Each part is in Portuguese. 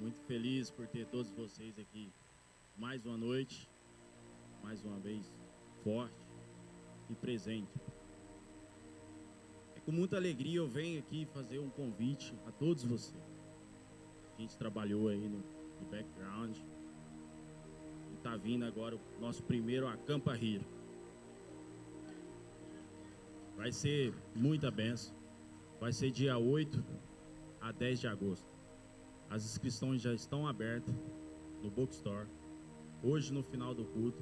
Muito feliz por ter todos vocês aqui mais uma noite, mais uma vez forte e presente. É com muita alegria eu venho aqui fazer um convite a todos vocês. A gente trabalhou aí no background e tá vindo agora o nosso primeiro Acampa Rio. Vai ser muita bênção. Vai ser dia 8 a 10 de agosto. As inscrições já estão abertas no Bookstore. Hoje, no final do culto,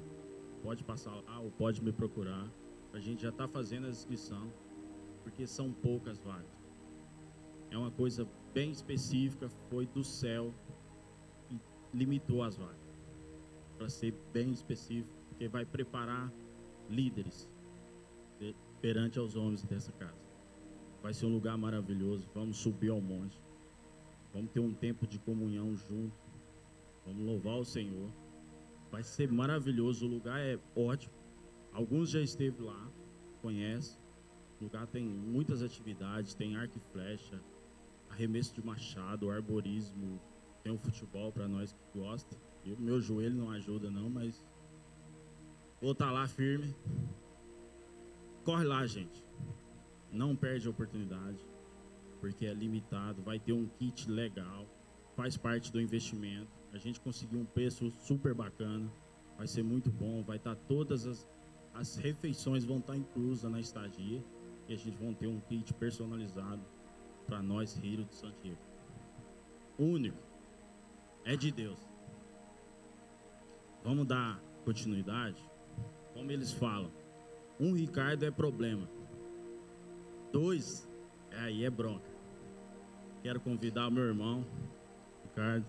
pode passar lá ou pode me procurar. A gente já está fazendo a inscrição, porque são poucas vagas. É uma coisa bem específica, foi do céu e limitou as vagas. Para ser bem específico, porque vai preparar líderes perante aos homens dessa casa. Vai ser um lugar maravilhoso. Vamos subir ao monte. Vamos ter um tempo de comunhão junto. Vamos louvar o Senhor. Vai ser maravilhoso. O lugar é ótimo. Alguns já esteve lá, conhecem. O lugar tem muitas atividades. Tem arco e flecha, arremesso de machado, arborismo. Tem um futebol para nós que gosta. Meu joelho não ajuda não, mas vou estar lá firme. Corre lá, gente. Não perde a oportunidade, porque é limitado. Vai ter um kit legal, faz parte do investimento. A gente conseguiu um preço super bacana, vai ser muito bom. Vai estar todas as refeições vão estar inclusas na estadia e a gente vai ter um kit personalizado para nós, Rio de Santiago. Único, é de Deus. Vamos dar continuidade? Como eles falam, um Ricardo é problema. 2, aí é bronca. Quero convidar o meu irmão, Ricardo.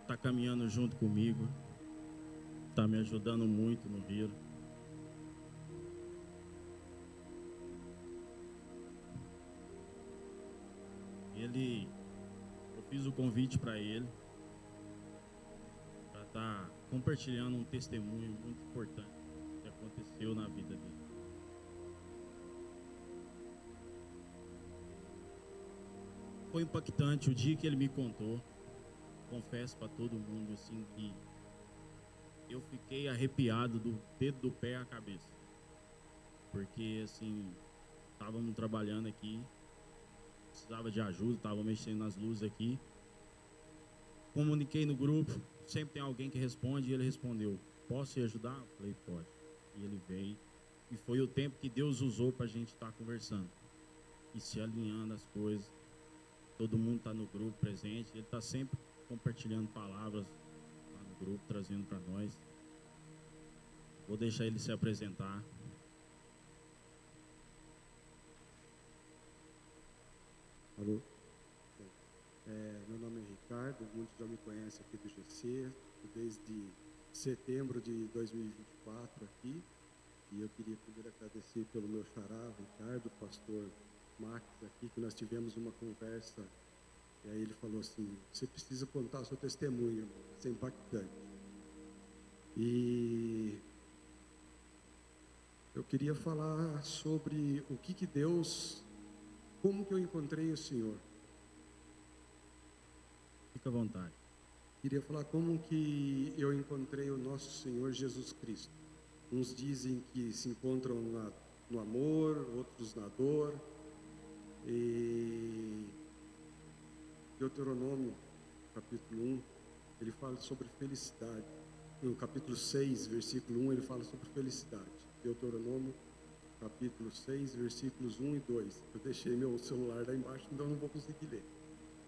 Tá caminhando junto comigo. Tá me ajudando muito no Rio. Eu fiz o convite para ele para estar compartilhando um testemunho muito importante que aconteceu na vida dele. Foi impactante o dia que ele me contou. Confesso para todo mundo assim que eu fiquei arrepiado do dedo do pé à cabeça. Porque assim, estávamos trabalhando aqui, precisava de ajuda, estava mexendo nas luzes aqui. Comuniquei no grupo, sempre tem alguém que responde e ele respondeu: "Posso te ajudar?" Eu falei: "Pode." E ele veio e foi o tempo que Deus usou para a gente estar conversando e se alinhando as coisas. Todo mundo está no grupo presente, ele está sempre compartilhando palavras lá no grupo, trazendo para nós. Vou deixar ele se apresentar. Alô? Meu nome é Ricardo, muitos já me conhecem aqui do GC, desde setembro de 2024 aqui, e eu queria primeiro agradecer pelo meu xará, Ricardo, pastor Max aqui, que nós tivemos uma conversa, e aí ele falou assim: "Você precisa contar o seu testemunho, irmão, vai ser impactante." E eu queria falar sobre o que Deus, como que eu encontrei o Senhor. Fica à vontade. Queria falar como que eu encontrei o nosso Senhor Jesus Cristo. Uns dizem que se encontram no amor, outros na dor. E Deuteronômio, capítulo 1, ele fala sobre felicidade. No capítulo 6, versículo 1, ele fala sobre felicidade. Deuteronômio, capítulo 6, versículos 1 e 2. Eu deixei meu celular lá embaixo, então não vou conseguir ler.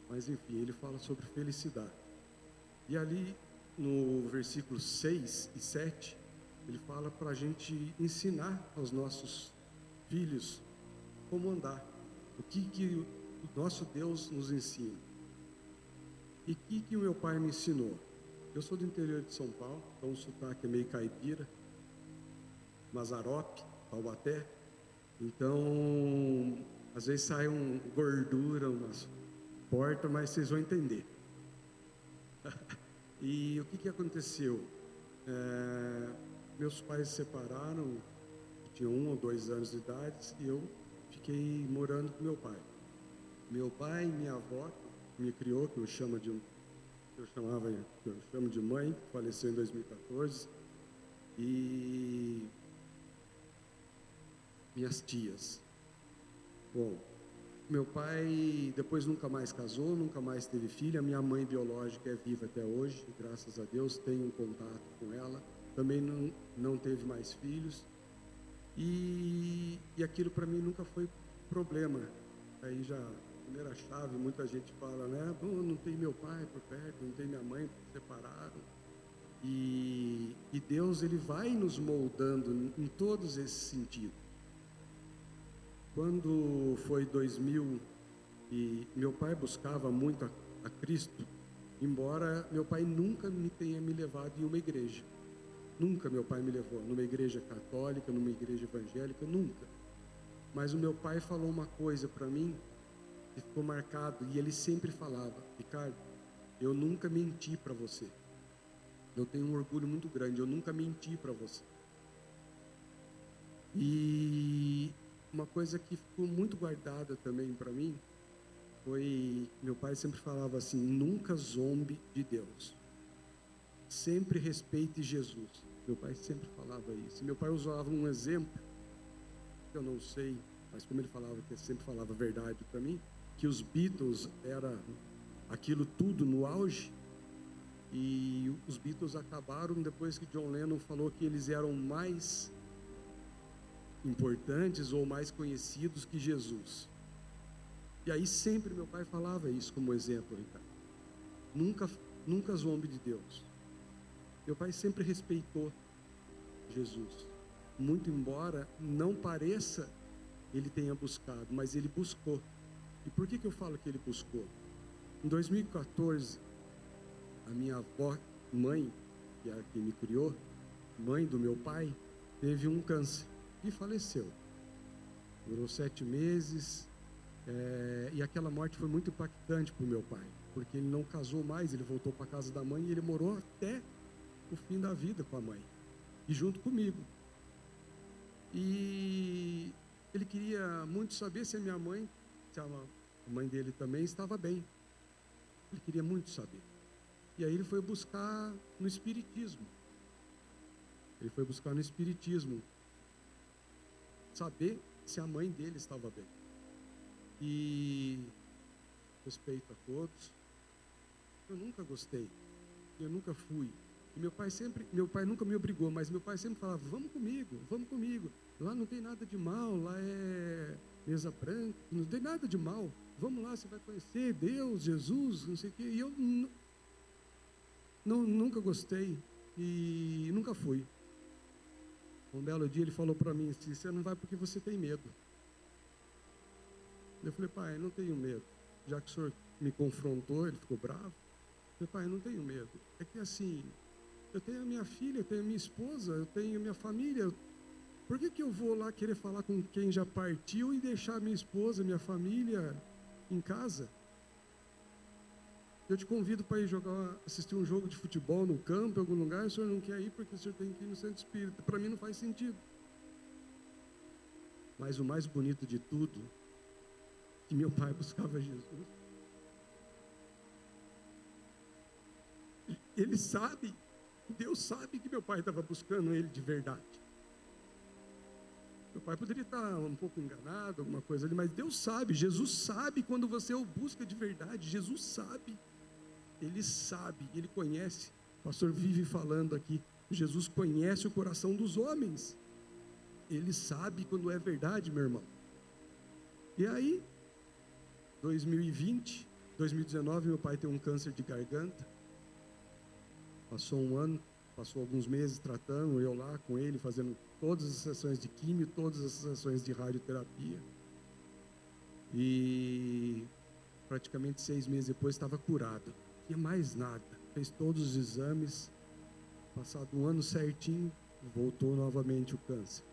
Mas enfim, ele fala sobre felicidade. E ali no versículo 6 e 7, ele fala para a gente ensinar aos nossos filhos como andar. O que o nosso Deus nos ensina. E o que o meu pai me ensinou? Eu sou do interior de São Paulo, então o sotaque é meio caipira, Mazarope, Taubaté. Então, às vezes sai gordura, umas portas, mas vocês vão entender. E o que aconteceu? Meus pais se separaram, eu tinha 1 ou 2 anos de idade, e eu fiquei morando com meu pai. Meu pai e minha avó, me criou, que eu chamo de mãe, faleceu em 2014, e minhas tias. Bom, meu pai depois nunca mais casou, nunca mais teve filha. Minha mãe biológica é viva até hoje, graças a Deus, tenho um contato com ela. Também não teve mais filhos. E aquilo para mim nunca foi problema. Aí já, primeira chave, muita gente fala, né? Não tem meu pai por perto, não tem minha mãe, separaram. E Deus, ele vai nos moldando em todos esses sentidos. Quando foi 2000 e meu pai buscava muito a Cristo, embora meu pai nunca me tenha me levado em uma igreja. Nunca meu pai me levou numa igreja católica, numa igreja evangélica, nunca. Mas o meu pai falou uma coisa para mim que ficou marcado, e ele sempre falava: Ricardo, eu nunca menti para você. Eu tenho um orgulho muito grande, eu nunca menti para você. E uma coisa que ficou muito guardada também para mim foi, meu pai sempre falava assim: nunca zombe de Deus, sempre respeite Jesus. Meu pai sempre falava isso. Meu pai usava um exemplo, que eu não sei, mas como ele falava, que ele sempre falava a verdade para mim, que os Beatles era aquilo tudo no auge, e os Beatles acabaram depois que John Lennon falou que eles eram mais importantes ou mais conhecidos que Jesus. E aí sempre meu pai falava isso como exemplo, Ricardo. Nunca zombe de Deus. Meu pai sempre respeitou Jesus. Muito embora não pareça ele tenha buscado, mas ele buscou. E por que eu falo que ele buscou? Em 2014, a minha avó, mãe, que é a que me criou, mãe do meu pai, teve um câncer e faleceu. Durou 7 meses, e aquela morte foi muito impactante para o meu pai, porque ele não casou mais, ele voltou para a casa da mãe e ele morou até o fim da vida com a mãe, e junto comigo. E ele queria muito saber se a minha mãe, se a mãe dele também estava bem. Ele queria muito saber. E aí ele foi buscar no Espiritismo. Saber se a mãe dele estava bem. E respeito a todos. Eu nunca gostei. Eu nunca fui. E meu pai nunca me obrigou, mas meu pai sempre falava: vamos comigo. Lá não tem nada de mal, lá é mesa branca, não tem nada de mal. Vamos lá, você vai conhecer Deus, Jesus, não sei o quê. E eu nunca gostei e nunca fui. Um belo dia ele falou para mim assim: você não vai porque você tem medo. Eu falei: pai, não tenho medo. Já que o senhor me confrontou, ele ficou bravo. Eu falei: pai, não tenho medo. É que assim, eu tenho a minha filha, eu tenho a minha esposa, eu tenho a minha família. Por que eu vou lá querer falar com quem já partiu e deixar a minha esposa, minha família em casa? Eu te convido para ir assistir um jogo de futebol no campo, em algum lugar, o senhor não quer ir porque o senhor tem que ir no centro espírita. Para mim não faz sentido. Mas o mais bonito de tudo, que meu pai buscava Jesus. Ele sabe, Deus sabe que meu pai estava buscando ele de verdade. Meu pai poderia estar um pouco enganado, alguma coisa ali, mas Deus sabe, Jesus sabe quando você o busca de verdade. Jesus sabe, Ele sabe, Ele conhece. O pastor vive falando aqui, Jesus conhece o coração dos homens. Ele sabe quando é verdade, meu irmão. E aí, 2019, meu pai tem um câncer de garganta. Passou um ano, passou alguns meses tratando, eu lá com ele, fazendo todas as sessões de químio, todas as sessões de radioterapia. E praticamente 6 meses depois estava curado. Não tinha mais nada. Fez todos os exames. Passado um ano certinho, voltou novamente o câncer.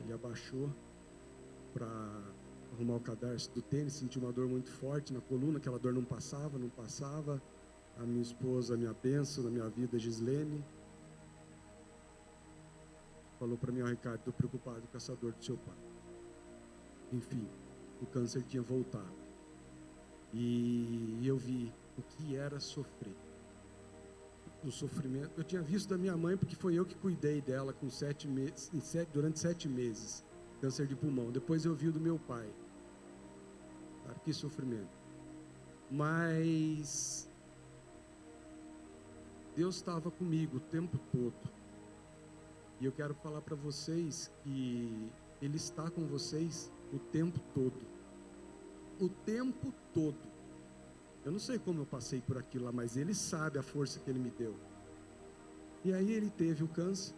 Ele abaixou para arrumar o cadarço do tênis, sentiu uma dor muito forte na coluna, aquela dor não passava. A minha esposa, a minha bênção na minha vida, Gislene, falou para mim: Ricardo, estou preocupado com essa dor do seu pai. Enfim, o câncer tinha voltado. E eu vi o que era sofrer. O sofrimento, eu tinha visto da minha mãe, porque foi eu que cuidei dela com 7 meses, durante 7 meses, câncer de pulmão. Depois eu vi o do meu pai. Cara, que sofrimento. Mas Deus estava comigo o tempo todo. E eu quero falar para vocês que Ele está com vocês o tempo todo. O tempo todo. Eu não sei como eu passei por aquilo lá, mas Ele sabe a força que Ele me deu. E aí ele teve o câncer.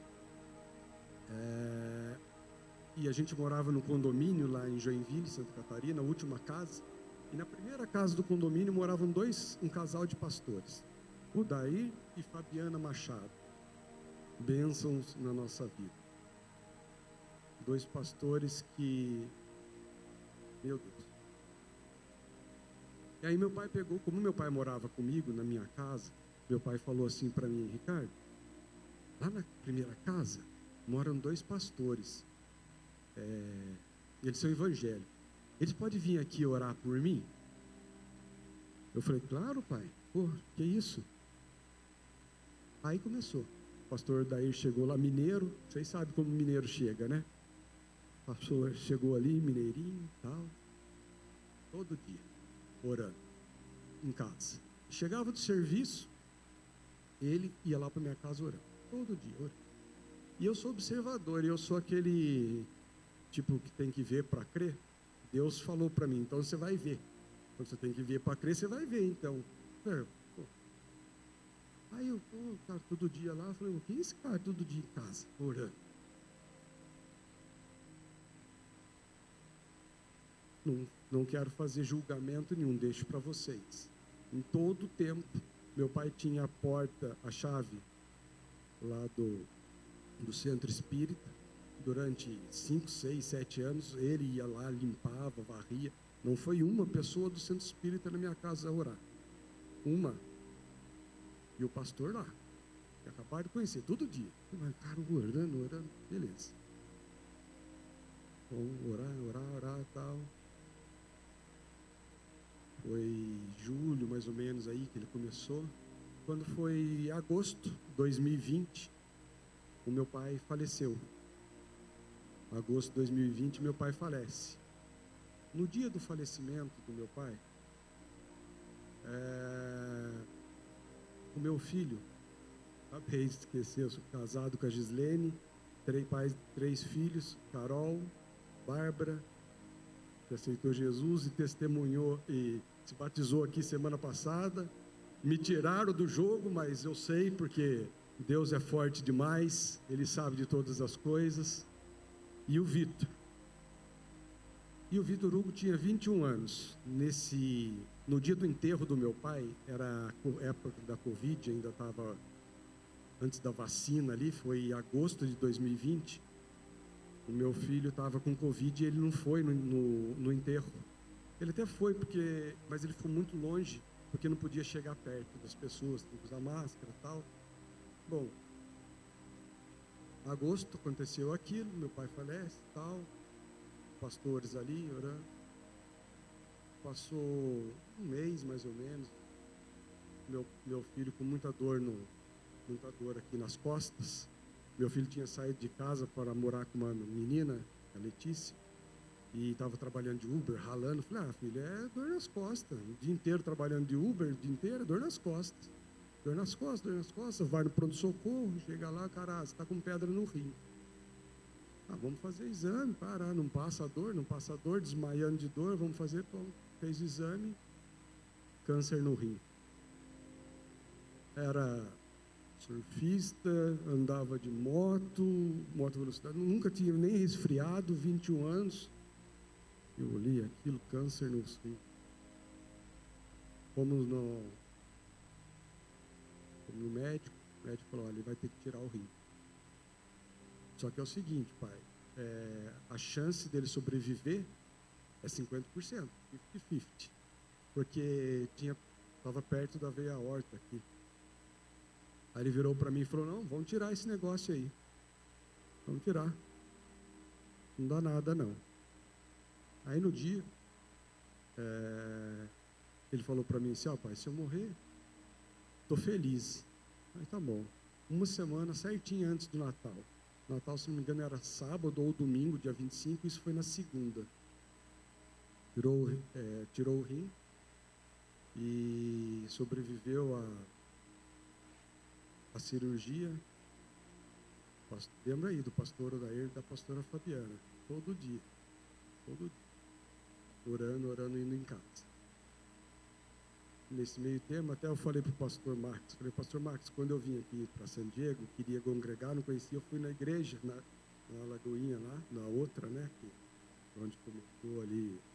E a gente morava no condomínio lá em Joinville, Santa Catarina, a última casa. E na primeira casa do condomínio moravam um casal de pastores. O Dair e Fabiana Machado. Bênçãos na nossa vida. 2 pastores que... Meu Deus. E aí meu pai pegou, como meu pai morava comigo na minha casa, meu pai falou assim para mim: Ricardo, lá na primeira casa moram 2 pastores. Eles são evangélicos. Eles podem vir aqui orar por mim? Eu falei: claro, pai. Pô, que isso? Aí começou. O pastor Daí chegou lá, mineiro. Vocês sabem como mineiro chega, né? O pastor chegou ali, mineirinho e tal. Todo dia, orando, em casa. Chegava do serviço, ele ia lá para minha casa orando. Todo dia, orando. E eu sou observador, eu sou aquele tipo que tem que ver para crer. Deus falou para mim, então você vai ver. Quando você tem que ver para crer, você vai ver, então. Aí eu, cara, todo dia lá, eu falei: o que é esse cara todo dia em casa, orando? Não quero fazer julgamento nenhum, deixo para vocês. Em todo tempo, meu pai tinha a porta, a chave lá do centro espírita. Durante 5, 6, 7 anos, ele ia lá, limpava, varria. Não foi uma pessoa do centro espírita na minha casa a orar. Uma. E o pastor lá, que acabaram de conhecer, todo dia. Cara, orando, beleza. Vamos orar, tal. Foi julho, mais ou menos, aí que ele começou. Quando foi agosto de 2020, o meu pai faleceu. Agosto de 2020, meu pai falece. No dia do falecimento do meu pai, o meu filho, acabei de esquecer, eu sou casado com a Gislene, 3 filhos, Carol, Bárbara, que aceitou Jesus e testemunhou e se batizou aqui semana passada. Me tiraram do jogo, mas eu sei, porque Deus é forte demais, Ele sabe de todas as coisas. E o Vitor. E o Vitor Hugo tinha 21 anos. No dia do enterro do meu pai, era a época da Covid, ainda estava antes da vacina ali, foi em agosto de 2020. O meu filho estava com Covid e ele não foi no enterro. Ele até foi, mas ele ficou muito longe, porque não podia chegar perto das pessoas, tem que usar máscara e tal. Bom, em agosto aconteceu aquilo, meu pai falece e tal, pastores ali orando. Passou um mês mais ou menos, meu filho com muita dor aqui nas costas. Meu filho tinha saído de casa para morar com uma menina, a Letícia, e estava trabalhando de Uber, ralando. Falei: filho, é dor nas costas. O dia inteiro trabalhando de Uber, o dia inteiro, dor nas costas. Dor nas costas. Vai no pronto-socorro, chega lá, cara, você está com pedra no rim. Vamos fazer exame, parar, não passa dor, desmaiando de dor, vamos fazer, fez o exame, câncer no rim. Era surfista, andava de moto velocidade, nunca tinha nem resfriado, 21 anos. Eu olhei aquilo, câncer no rim. Fomos no médico, o médico falou: olha, ele vai ter que tirar o rim. Só que é o seguinte, pai, a chance dele sobreviver é 50%, 50-50, porque estava perto da veia aorta aqui. Aí ele virou para mim e falou: não, vamos tirar esse negócio aí. Vamos tirar. Não dá nada, não. Aí no dia, Ele falou para mim assim, ó, pai, se eu morrer, tô feliz. Aí tá bom. Uma semana certinha antes do Natal. Natal, se não me engano, era sábado ou domingo, dia 25, isso foi na segunda. Tirou o rim e sobreviveu à cirurgia. Lembra aí do pastor Odair e da pastora Fabiana, todo dia, orando, indo em casa. Nesse meio tempo, até eu falei para o pastor Marcos, pastor Marcos, quando eu vim aqui para San Diego, queria congregar, não conhecia, eu fui na igreja, na Lagoinha lá, na outra, né, onde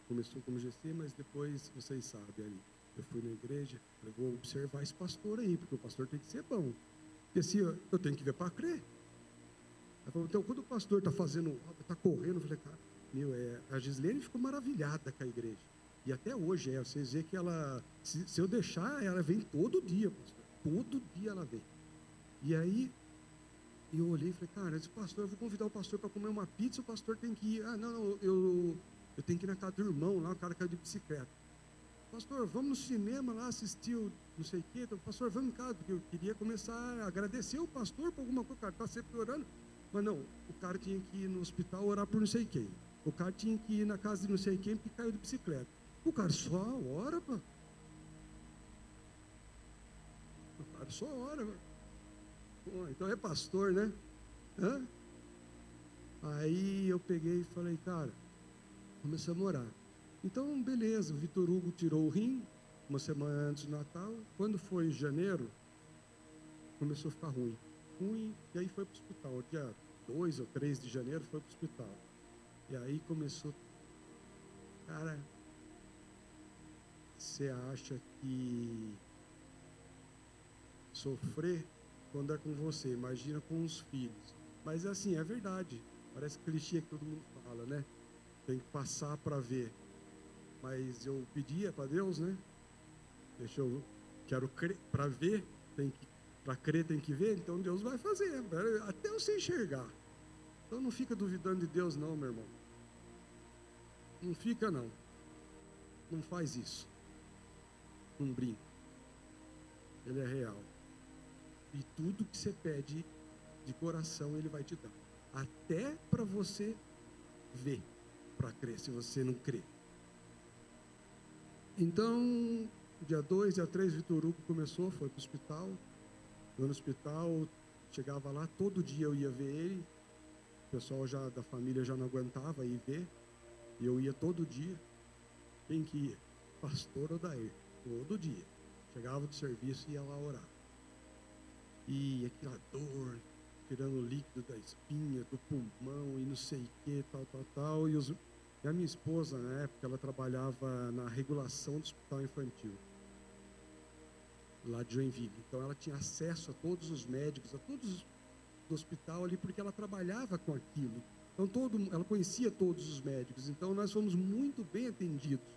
começou como GC, mas depois, vocês sabem ali, eu fui na igreja, falei, vou observar esse pastor aí, porque o pastor tem que ser bom, porque assim, eu tenho que ver para crer. Então, quando o pastor está correndo, eu falei, cara, a Gislene ficou maravilhada com a igreja. E até hoje, vocês veem que ela, se eu deixar, ela vem todo dia, pastor. Todo dia ela vem. E aí, eu olhei e falei, cara, esse pastor, eu vou convidar o pastor para comer uma pizza, o pastor tem que ir. Não, eu tenho que ir na casa do irmão lá, o cara caiu de bicicleta. Pastor, vamos no cinema lá assistir o não sei o quê. Então, pastor, vamos em casa, porque eu queria começar a agradecer o pastor por alguma coisa, o cara está sempre orando. Mas não, o cara tinha que ir no hospital orar por não sei quem. O cara tinha que ir na casa de não sei quem porque caiu de bicicleta. O cara só ora, pô. O cara só ora, pô. Então é pastor, né? Hã? Aí eu peguei e falei, cara, começamos a orar. Então, beleza, o Vitor Hugo tirou o rim, uma semana antes do Natal. Quando foi em janeiro, começou a ficar ruim, e aí foi para o hospital. Dia 2 ou 3 de janeiro foi para o hospital. E aí começou, cara, você acha que sofrer quando é com você, imagina com os filhos. Mas assim, é verdade, parece clichê que todo mundo fala, né? Tem que passar para ver. Mas eu pedia para Deus, né? Quero crer, para ver, para crer tem que ver, então Deus vai fazer, até você enxergar. Então não fica duvidando de Deus não, meu irmão. Não fica não. Não faz isso. Não brinca. Ele é real. E tudo que você pede de coração, Ele vai te dar. Até para você ver, para crer, se você não crê. Então, dia 2, dia 3, Vitor Hugo começou, foi para o hospital. Eu no hospital, chegava lá, todo dia eu ia ver ele. O pessoal da família já não aguentava ir ver. E eu ia todo dia. Quem que ia? Pastor Odair, todo dia. Chegava do serviço e ia lá orar. E aquela dor, tirando o líquido da espinha, do pulmão e não sei o que, tal. E a minha esposa, na época, ela trabalhava na regulação do hospital infantil, lá de Joinville. Então, ela tinha acesso a todos os médicos, a todos do hospital ali, porque ela trabalhava com aquilo. Então, ela conhecia todos os médicos. Então, nós fomos muito bem atendidos,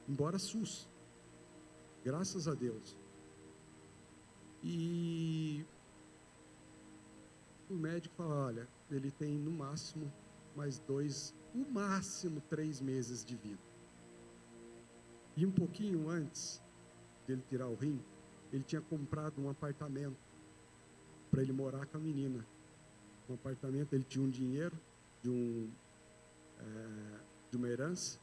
embora SUS, graças a Deus. E o médico fala, olha, ele tem no máximo mais 2, no máximo 3 meses de vida. E um pouquinho antes dele tirar o rim, ele tinha comprado um apartamento para ele morar com a menina. Um apartamento, ele tinha um dinheiro de uma herança,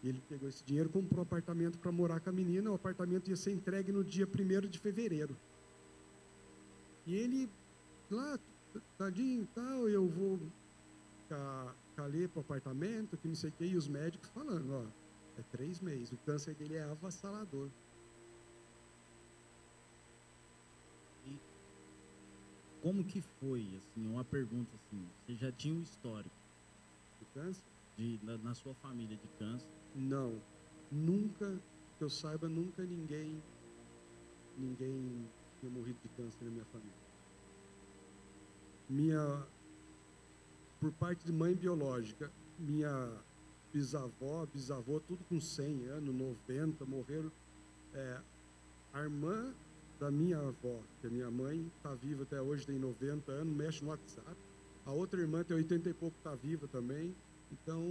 e ele pegou esse dinheiro, comprou um apartamento para morar com a menina. O apartamento ia ser entregue no dia 1º de fevereiro. E ele, lá, tadinho e tal, eu vou calei para o apartamento, que não sei o que, e os médicos falando, ó, é 3 meses, o câncer dele é avassalador. E como que foi, assim, uma pergunta assim, você já tinha um histórico De câncer? na sua família de câncer? Não, nunca, que eu saiba, nunca ninguém tinha morrido de câncer na minha família. Por parte de mãe biológica, minha bisavô, tudo com 100 anos, 90, morreram. A irmã da minha avó, que é minha mãe, está viva até hoje, tem 90 anos, mexe no WhatsApp. A outra irmã tem 80 e pouco, está viva também. Então...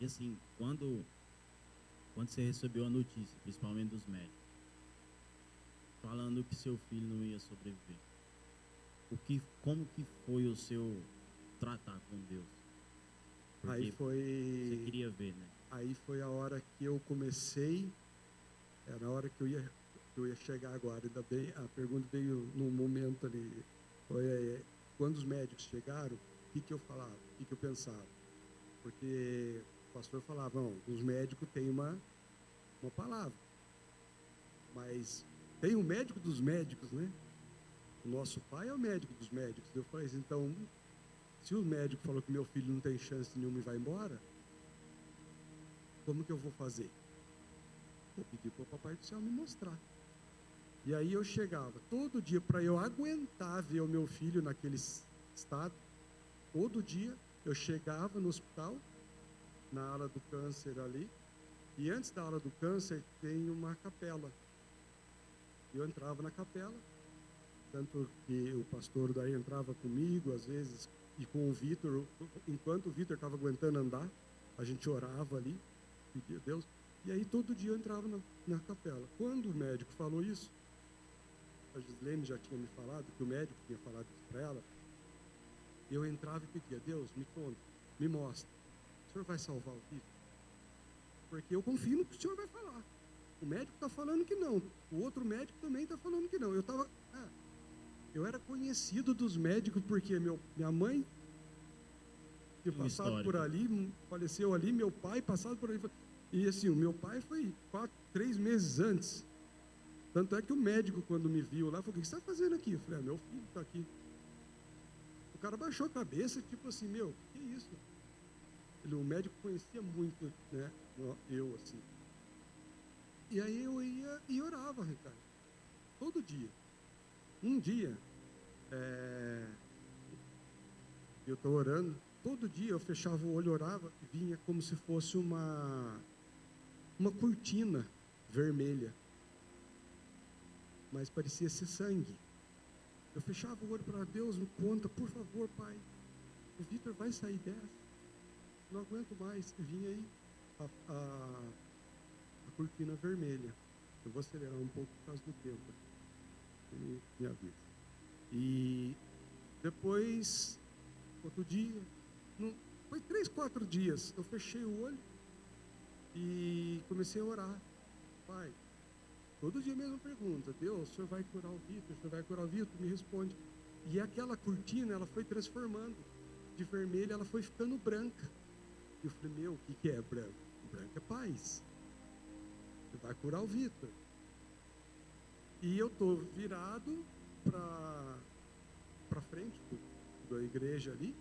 E assim, quando quando você recebeu a notícia, principalmente dos médicos, falando que seu filho não ia sobreviver, como que foi o seu tratar com Deus? Aí Você foi, queria ver, né? aí foi a hora que eu comecei, era a hora que eu ia chegar agora. Ainda bem, a pergunta veio num momento ali. Foi quando os médicos chegaram, o que eu falava, o que eu pensava? Porque o pastor falava, não, os médicos têm uma palavra, mas tem o médico dos médicos, né? O nosso pai é o médico dos médicos. Eu falei assim, então, se o médico falou que meu filho não tem chance nenhuma e vai embora, como que eu vou fazer? Vou pedir para o papai do céu me mostrar. E aí eu chegava todo dia, para eu aguentar ver o meu filho naquele estado, todo dia eu chegava no hospital, na ala do câncer ali, e antes da ala do câncer tem uma capela. Eu entrava na capela, tanto que o pastor daí entrava comigo, às vezes, e com o Vitor, enquanto o Vitor estava aguentando andar, a gente orava ali, pedia a Deus, e aí todo dia eu entrava na capela. Quando o médico falou isso, a Gislene já tinha me falado, que o médico tinha falado isso para ela, eu entrava e pedia, Deus, me conta, me mostra, o senhor vai salvar o Vitor? Porque eu confio no que o senhor vai falar. O médico está falando que não, o outro médico também está falando que não. Eu era conhecido dos médicos porque minha mãe tinha passado por ali, faleceu ali, meu pai passado por ali. E assim, o meu pai foi 3 meses antes. Tanto é que o médico, quando me viu lá, falou, o que você está fazendo aqui? Eu falei, meu filho está aqui. O cara baixou a cabeça, tipo assim, que isso? O médico conhecia muito, né, eu, assim. E aí eu ia e orava, Ricardo, todo dia. Um dia, eu estou orando, todo dia eu fechava o olho, orava, e vinha como se fosse uma cortina vermelha, mas parecia ser sangue. Eu fechava o olho para Deus, me conta, por favor, Pai, o Vitor vai sair dessa, não aguento mais. E vinha aí a cortina vermelha. Eu vou acelerar um pouco por causa do tempo, me avisa. E depois, outro dia, foi 3, 4 dias, eu fechei o olho e comecei a orar. Pai, todo dia a mesma pergunta, Deus, o senhor vai curar o Vitor? O senhor vai curar o Vitor? Me responde. E aquela cortina, ela foi transformando, de vermelha ela foi ficando branca. E eu falei, o que é branco? Branco é paz. Você vai curar o Vitor. E eu estou virado para frente da igreja ali,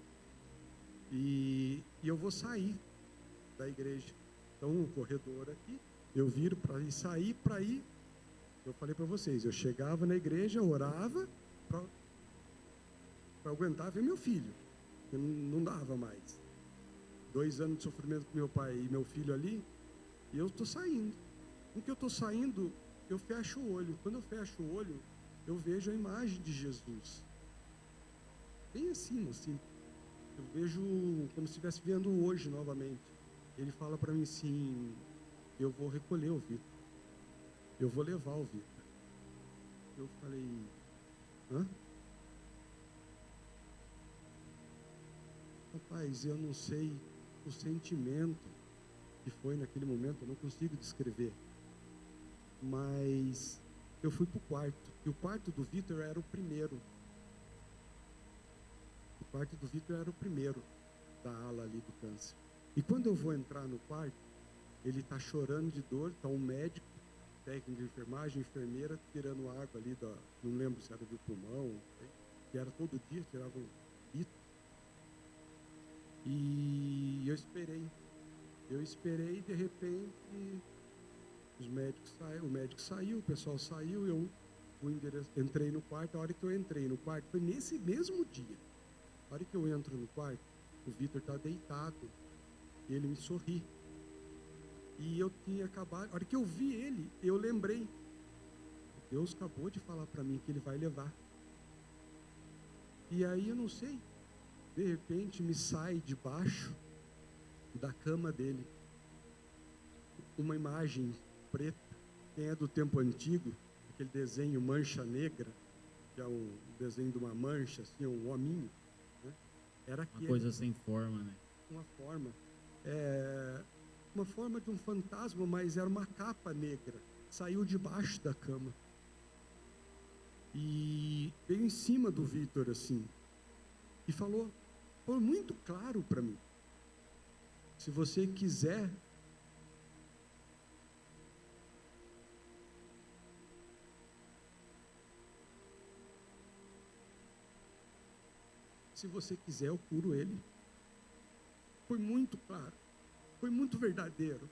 e eu vou sair da igreja. Então, um corredor aqui, eu viro para ir sair, para ir. Eu falei para vocês, eu chegava na igreja, orava para aguentar ver meu filho, porque não dava mais. 2 anos de sofrimento com meu pai e meu filho ali, e eu estou saindo. No que eu estou saindo, eu fecho o olho. Quando eu fecho o olho, eu vejo a imagem de Jesus. Bem acima, assim. Eu vejo como se estivesse vendo hoje novamente. Ele fala para mim assim, eu vou recolher o Vitor. Eu vou levar o Vitor. Eu falei, hã? Rapaz, eu não sei o sentimento que foi naquele momento, eu não consigo descrever. Mas eu fui para o quarto, e o quarto do Vitor era o primeiro. O quarto do Vitor era o primeiro da ala ali do câncer. E quando eu vou entrar no quarto, ele está chorando de dor, está um médico, técnico de enfermagem, enfermeira, tirando água ali, não lembro se era do pulmão, que era todo dia, tiravam litro. E eu esperei, de repente, o médico saiu, o pessoal saiu, eu entrei no quarto. A hora que eu entrei no quarto, foi nesse mesmo dia. A hora que eu entro no quarto, o Vitor está deitado, e ele me sorri. E eu tinha acabado, a hora que eu vi ele, eu lembrei, Deus acabou de falar para mim que ele vai levar. E aí eu não sei, de repente me sai debaixo da cama dele uma imagem preta. Quem é do tempo antigo, aquele desenho Mancha Negra, que é um desenho de uma mancha, assim, um hominho, né? Era Uma aquele, coisa sem forma, né? uma forma de um fantasma, mas era uma capa negra. Saiu debaixo da cama e veio em cima do Vitor, assim, e falou, foi muito claro para mim. Se você quiser, eu curo ele. Foi muito claro, foi muito verdadeiro.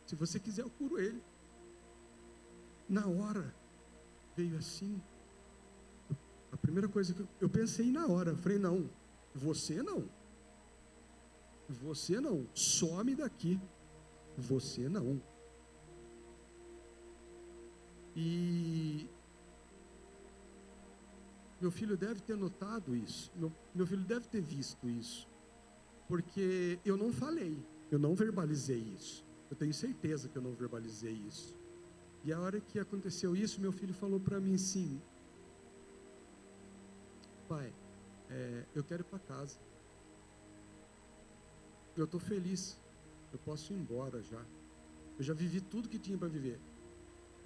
Se você quiser, eu curo ele. Na hora, veio assim. A primeira coisa que eu pensei na hora, eu falei, não, você não. Você não, some daqui. Você não. E meu filho deve ter notado isso. Meu filho deve ter visto isso. Porque eu não falei, eu não verbalizei isso. Eu tenho certeza que eu não verbalizei isso. E a hora que aconteceu isso, meu filho falou para mim assim, pai, eu quero ir para casa. Eu estou feliz, eu posso ir embora já. Eu já vivi tudo que tinha para viver.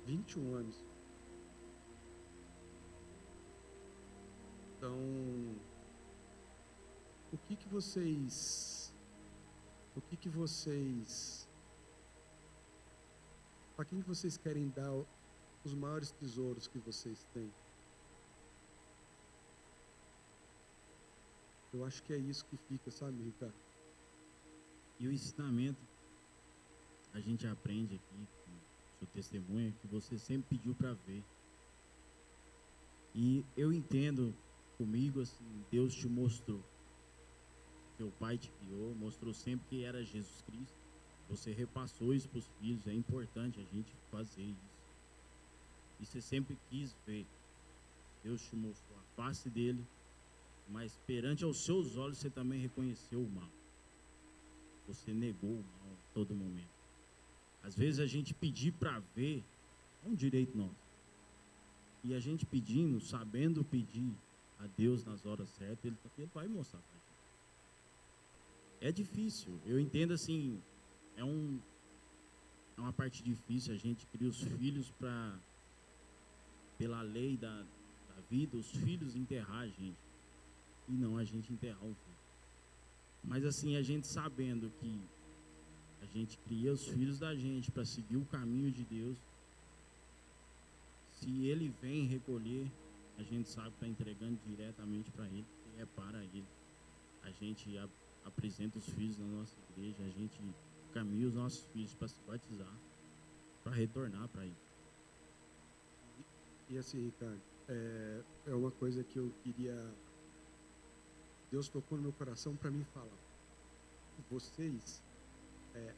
21 anos. Então, o que vocês, para quem que vocês querem dar os maiores tesouros que vocês têm? Eu acho que é isso que fica, sabe, Ricardo? E o ensinamento, a gente aprende aqui com o seu testemunho, que você sempre pediu para ver. E eu entendo comigo, assim, Deus te mostrou. Seu pai te criou, mostrou sempre que era Jesus Cristo. Você repassou isso para os filhos, é importante a gente fazer isso. E você sempre quis ver. Deus te mostrou a face dele, mas perante aos seus olhos você também reconheceu o mal. Você negou o mal a todo momento. Às vezes a gente pedir para ver é um direito nosso. E a gente pedindo, sabendo pedir a Deus nas horas certas, Ele vai mostrar para a gente. É difícil, eu entendo assim, é uma parte difícil, a gente cria os filhos pela lei da vida, os filhos enterrar a gente. E não a gente enterrar um filho. Mas assim, a gente sabendo que a gente cria os filhos da gente para seguir o caminho de Deus, se ele vem recolher, a gente sabe que está entregando diretamente para ele, e é para ele. A gente apresenta os filhos na nossa igreja, a gente caminha os nossos filhos para se batizar, para retornar para ele. E assim, Ricardo, é uma coisa que eu queria... Deus tocou no meu coração para mim falar. Vocês,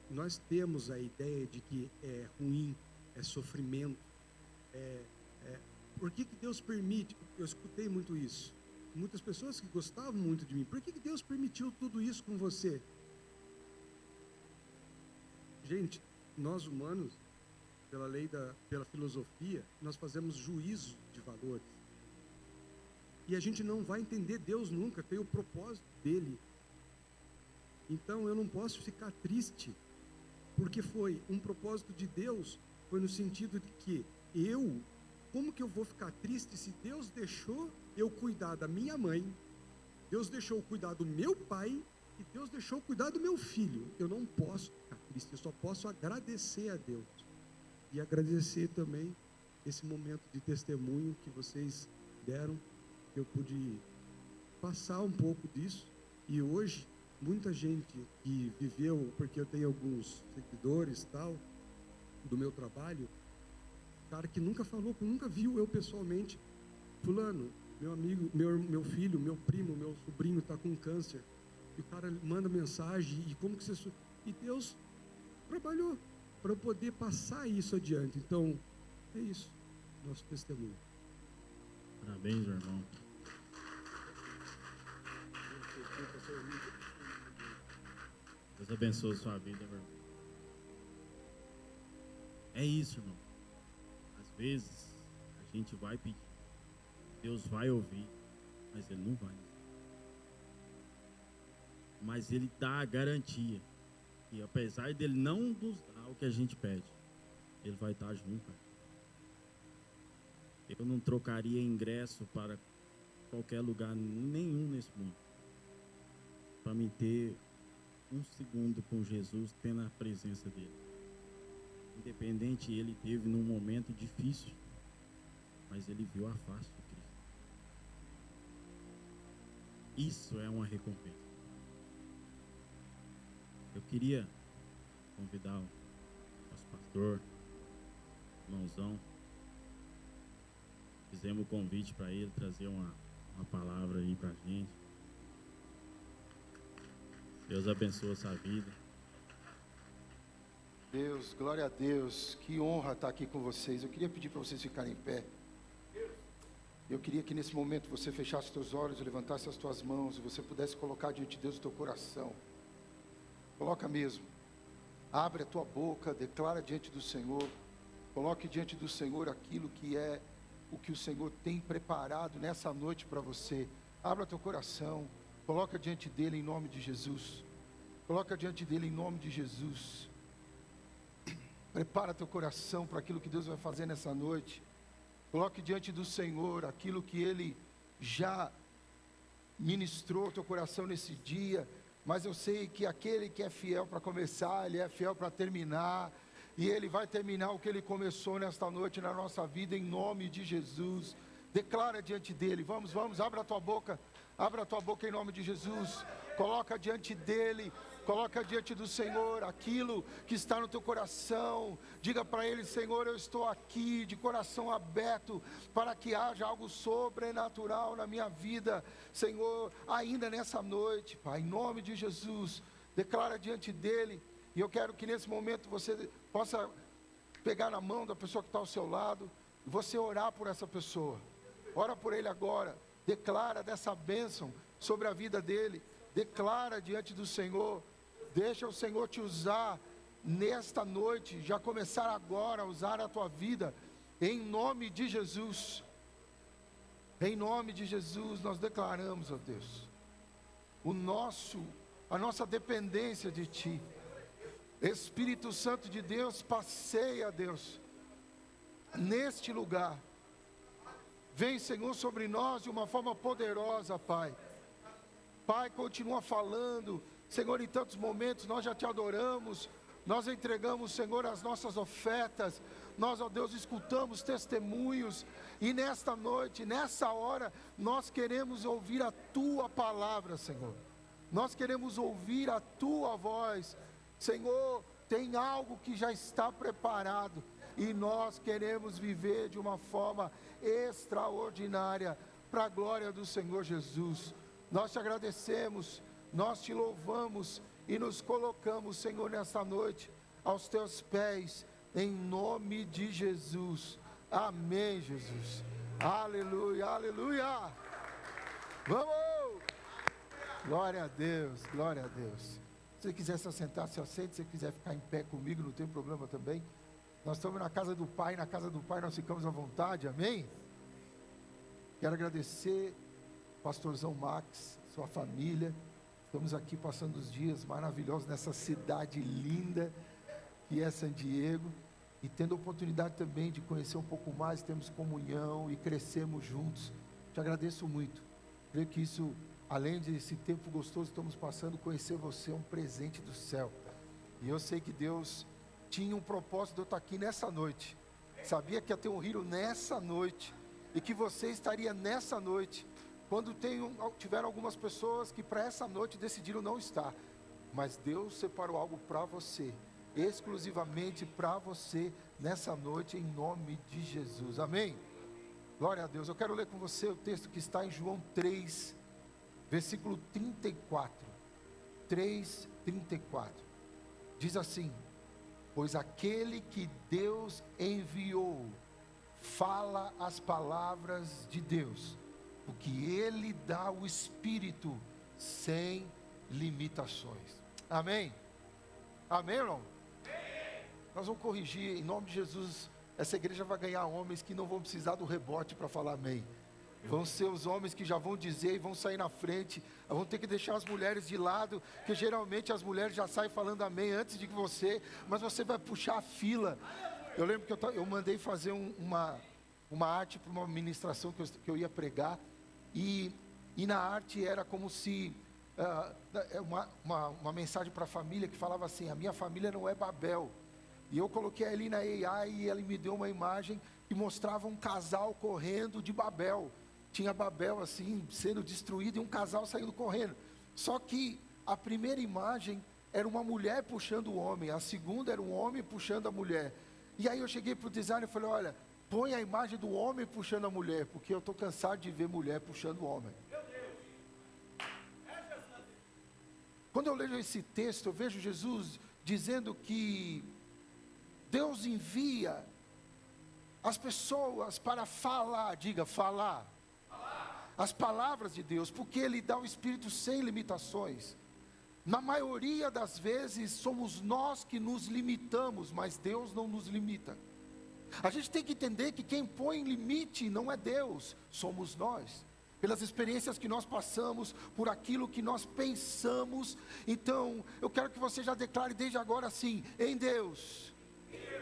nós temos a ideia de que é ruim, é sofrimento. Por que Deus permite? Eu escutei muito isso. Muitas pessoas que gostavam muito de mim. Por que Deus permitiu tudo isso com você? Gente, nós humanos, pela filosofia, nós fazemos juízo de valores. E a gente não vai entender Deus nunca, tem o propósito dele. Então eu não posso ficar triste, porque foi um propósito de Deus, foi no sentido de que como que eu vou ficar triste se Deus deixou eu cuidar da minha mãe, Deus deixou eu cuidar do meu pai, e Deus deixou eu cuidar do meu filho? Eu não posso ficar triste, eu só posso agradecer a Deus. E agradecer também esse momento de testemunho que vocês deram, que eu pude passar um pouco disso. E hoje, muita gente que viveu, porque eu tenho alguns seguidores tal, do meu trabalho, cara que nunca falou, que nunca viu eu pessoalmente, fulano, meu amigo, meu filho, meu primo, meu sobrinho está com câncer, e o cara manda mensagem, e como que você... E Deus trabalhou para eu poder passar isso adiante. Então, é isso, nosso testemunho. Parabéns, meu irmão. Deus abençoe a sua vida, meu irmão. É isso, irmão. Às vezes a gente vai pedir, Deus vai ouvir, mas Ele não vai. Mas Ele dá a garantia. E apesar dele não nos dar o que a gente pede, Ele vai estar junto. Eu não trocaria ingresso para qualquer lugar nenhum nesse mundo para me ter um segundo com Jesus, tendo a presença dele. Independente, ele teve num momento difícil, mas ele viu a face de Cristo. Isso é uma recompensa. Eu queria convidar o nosso pastor, irmãozão. Fizemos o convite para ele trazer uma palavra aí para a gente. Deus abençoe a sua vida. Deus, glória a Deus, que honra estar aqui com vocês. Eu queria pedir para vocês ficarem em pé. Eu queria que nesse momento você fechasse os teus olhos, levantasse as tuas mãos e você pudesse colocar diante de Deus o teu coração. Coloca mesmo. Abre a tua boca, declara diante do Senhor. Coloque diante do Senhor aquilo que é o que o Senhor tem preparado nessa noite para você. Abra teu coração. Coloca diante dele em nome de Jesus. Coloca diante dele em nome de Jesus. Prepara teu coração para aquilo que Deus vai fazer nessa noite. Coloque diante do Senhor aquilo que Ele já ministrou ao teu coração nesse dia. Mas eu sei que aquele que é fiel para começar, Ele é fiel para terminar. E Ele vai terminar o que Ele começou nesta noite na nossa vida, em nome de Jesus. Declara diante dEle, vamos, abra a tua boca em nome de Jesus. Coloca diante dEle, coloca diante do Senhor aquilo que está no teu coração. Diga para Ele: Senhor, eu estou aqui de coração aberto para que haja algo sobrenatural na minha vida, Senhor, ainda nessa noite, Pai, em nome de Jesus. Declara diante dEle. E eu quero que nesse momento você possa pegar na mão da pessoa que está ao seu lado e você orar por essa pessoa. Ora por ele agora. Declara dessa bênção sobre a vida dele. Declara diante do Senhor. Deixa o Senhor te usar nesta noite. Já começar agora a usar a tua vida. Em nome de Jesus. Em nome de Jesus nós declaramos, ó Deus, a nossa dependência de Ti. Espírito Santo de Deus, passeia, Deus, neste lugar. Vem, Senhor, sobre nós de uma forma poderosa, Pai. Pai, continua falando. Senhor, em tantos momentos nós já Te adoramos. Nós entregamos, Senhor, as nossas ofertas. Nós, ó Deus, escutamos testemunhos. E nesta noite, nessa hora, nós queremos ouvir a Tua palavra, Senhor. Nós queremos ouvir a Tua voz. Senhor, tem algo que já está preparado e nós queremos viver de uma forma extraordinária para a glória do Senhor Jesus. Nós Te agradecemos, nós Te louvamos e nos colocamos, Senhor, nessa noite aos Teus pés, em nome de Jesus. Amém, Jesus. Aleluia, aleluia. Vamos! Glória a Deus, glória a Deus. Se você quiser se assentar, se assente. Se você quiser ficar em pé comigo, não tem problema também. Nós estamos na casa do Pai, na casa do Pai nós ficamos à vontade, amém? Quero agradecer, pastorzão Max, sua família. Estamos aqui passando os dias maravilhosos nessa cidade linda que é San Diego. E tendo a oportunidade também de conhecer um pouco mais, temos comunhão e crescemos juntos. Te agradeço muito. Creio que isso, além desse tempo gostoso que estamos passando, conhecer você é um presente do céu. E eu sei que Deus tinha um propósito de eu estar aqui nessa noite. Sabia que ia ter um Rio nessa noite. E que você estaria nessa noite. Quando tiveram algumas pessoas que para essa noite decidiram não estar. Mas Deus separou algo para você. Exclusivamente para você nessa noite, em nome de Jesus. Amém? Glória a Deus. Eu quero ler com você o texto que está em João 3, versículo 34. 3:34. Diz assim: pois aquele que Deus enviou fala as palavras de Deus, porque Ele dá o Espírito sem limitações. Amém? Amém, irmão? Nós vamos corrigir, em nome de Jesus. Essa igreja vai ganhar homens que não vão precisar do rebote para falar amém. Vão ser os homens que já vão dizer e vão sair na frente. Vão ter que deixar as mulheres de lado, porque geralmente as mulheres já saem falando amém antes de você, mas você vai puxar a fila. Eu lembro que eu mandei fazer uma arte para uma ministração que eu ia pregar, e na arte era como se, uma mensagem para a família que falava assim: a minha família não é Babel. E eu coloquei ali na AI e ele me deu uma imagem que mostrava um casal correndo de Babel. Tinha Babel assim, sendo destruído, e um casal saindo correndo. Só que a primeira imagem era uma mulher puxando o homem, a segunda era um homem puxando a mulher. E aí eu cheguei para o designer e falei: olha, põe a imagem do homem puxando a mulher, porque eu estou cansado de ver mulher puxando o homem. Quando eu leio esse texto, eu vejo Jesus dizendo que Deus envia as pessoas para falar, diga falar, as palavras de Deus, porque Ele dá o Espírito sem limitações. Na maioria das vezes somos nós que nos limitamos, mas Deus não nos limita. A gente tem que entender que quem põe limite não é Deus, somos nós. Pelas experiências que nós passamos, por aquilo que nós pensamos. Então, eu quero que você já declare desde agora assim: em Deus,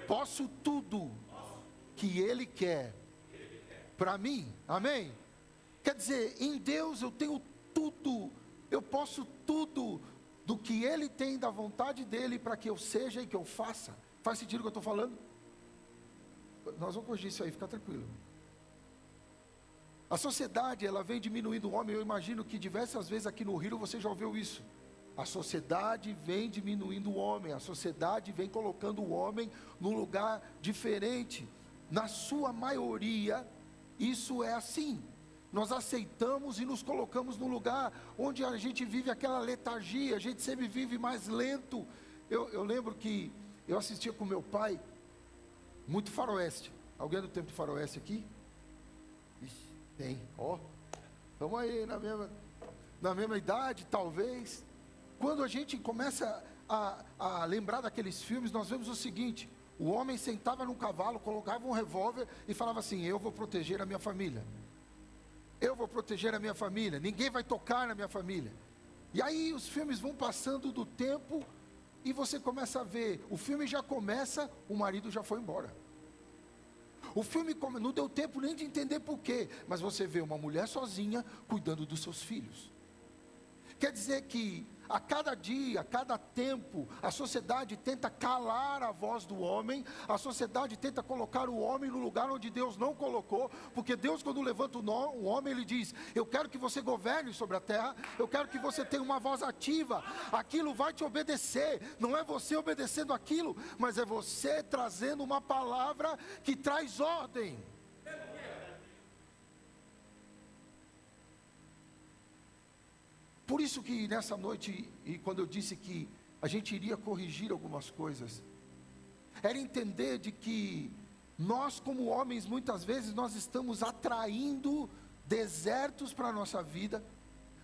posso tudo que Ele quer para mim, amém? Quer dizer, em Deus eu tenho tudo, eu posso tudo do que Ele tem da vontade dEle para que eu seja e que eu faça. Faz sentido o que eu estou falando? Nós vamos corrigir isso aí, fica tranquilo. A sociedade, ela vem diminuindo o homem. Eu imagino que diversas vezes aqui no Rio você já ouviu isso. A sociedade vem diminuindo o homem, a sociedade vem colocando o homem num lugar diferente. Na sua maioria, isso é assim. Nós aceitamos e nos colocamos num lugar onde a gente vive aquela letargia, a gente sempre vive mais lento. Eu lembro que eu assistia com meu pai muito faroeste. Alguém do tempo de faroeste aqui? Ixi, tem, ó. Estamos aí na mesma idade, talvez. Quando a gente começa a lembrar daqueles filmes, nós vemos o seguinte: o homem sentava num cavalo, colocava um revólver e falava assim: eu vou proteger a minha família. Eu vou proteger a minha família, ninguém vai tocar na minha família. E aí os filmes vão passando do tempo e você começa a ver, o filme já começa, o marido já foi embora. O filme não deu tempo nem de entender por quê, mas você vê uma mulher sozinha cuidando dos seus filhos. Quer dizer que a cada dia, a cada tempo, a sociedade tenta calar a voz do homem, a sociedade tenta colocar o homem no lugar onde Deus não colocou, porque Deus, quando levanta o homem, Ele diz: eu quero que você governe sobre a terra, eu quero que você tenha uma voz ativa, aquilo vai te obedecer, não é você obedecendo aquilo, mas é você trazendo uma palavra que traz ordem. Por isso que nessa noite, e quando eu disse que a gente iria corrigir algumas coisas, era entender de que nós como homens, muitas vezes nós estamos atraindo desertos para a nossa vida,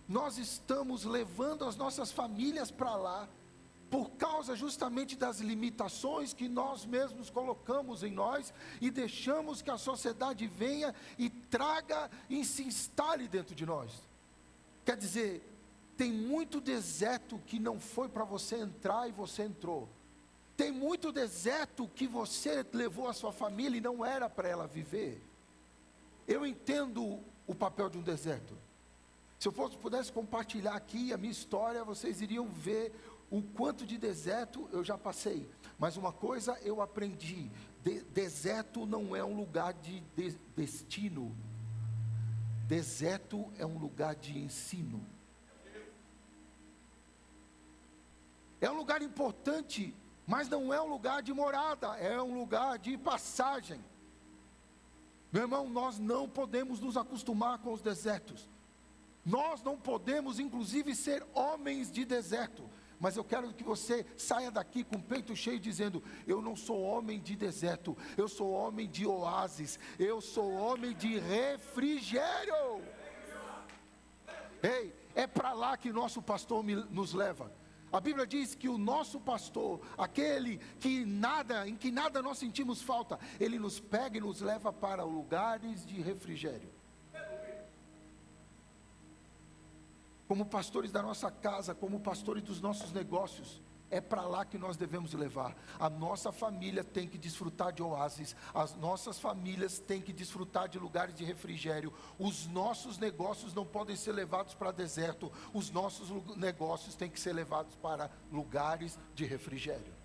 nós estamos levando as nossas famílias para lá, por causa justamente das limitações que nós mesmos colocamos em nós, e deixamos que a sociedade venha e traga e se instale dentro de nós. Quer dizer, tem muito deserto que não foi para você entrar e você entrou. Tem muito deserto que você levou a sua família e não era para ela viver. Eu entendo o papel de um deserto. Se eu pudesse compartilhar aqui a minha história, vocês iriam ver o quanto de deserto eu já passei. Mas uma coisa eu aprendi: deserto não é um lugar de destino. Deserto é um lugar de ensino. É um lugar importante, mas não é um lugar de morada, é um lugar de passagem. Meu irmão, nós não podemos nos acostumar com os desertos. Nós não podemos, inclusive, ser homens de deserto. Mas eu quero que você saia daqui com o peito cheio dizendo: eu não sou homem de deserto, eu sou homem de oásis, eu sou homem de refrigério. Ei, é para lá que nosso pastor nos leva. A Bíblia diz que o nosso pastor, aquele em que nada nós sentimos falta, ele nos pega e nos leva para lugares de refrigério. Como pastores da nossa casa, como pastores dos nossos negócios, é para lá que nós devemos levar. A nossa família tem que desfrutar de oásis, as nossas famílias têm que desfrutar de lugares de refrigério. Os nossos negócios não podem ser levados para deserto, os nossos negócios têm que ser levados para lugares de refrigério.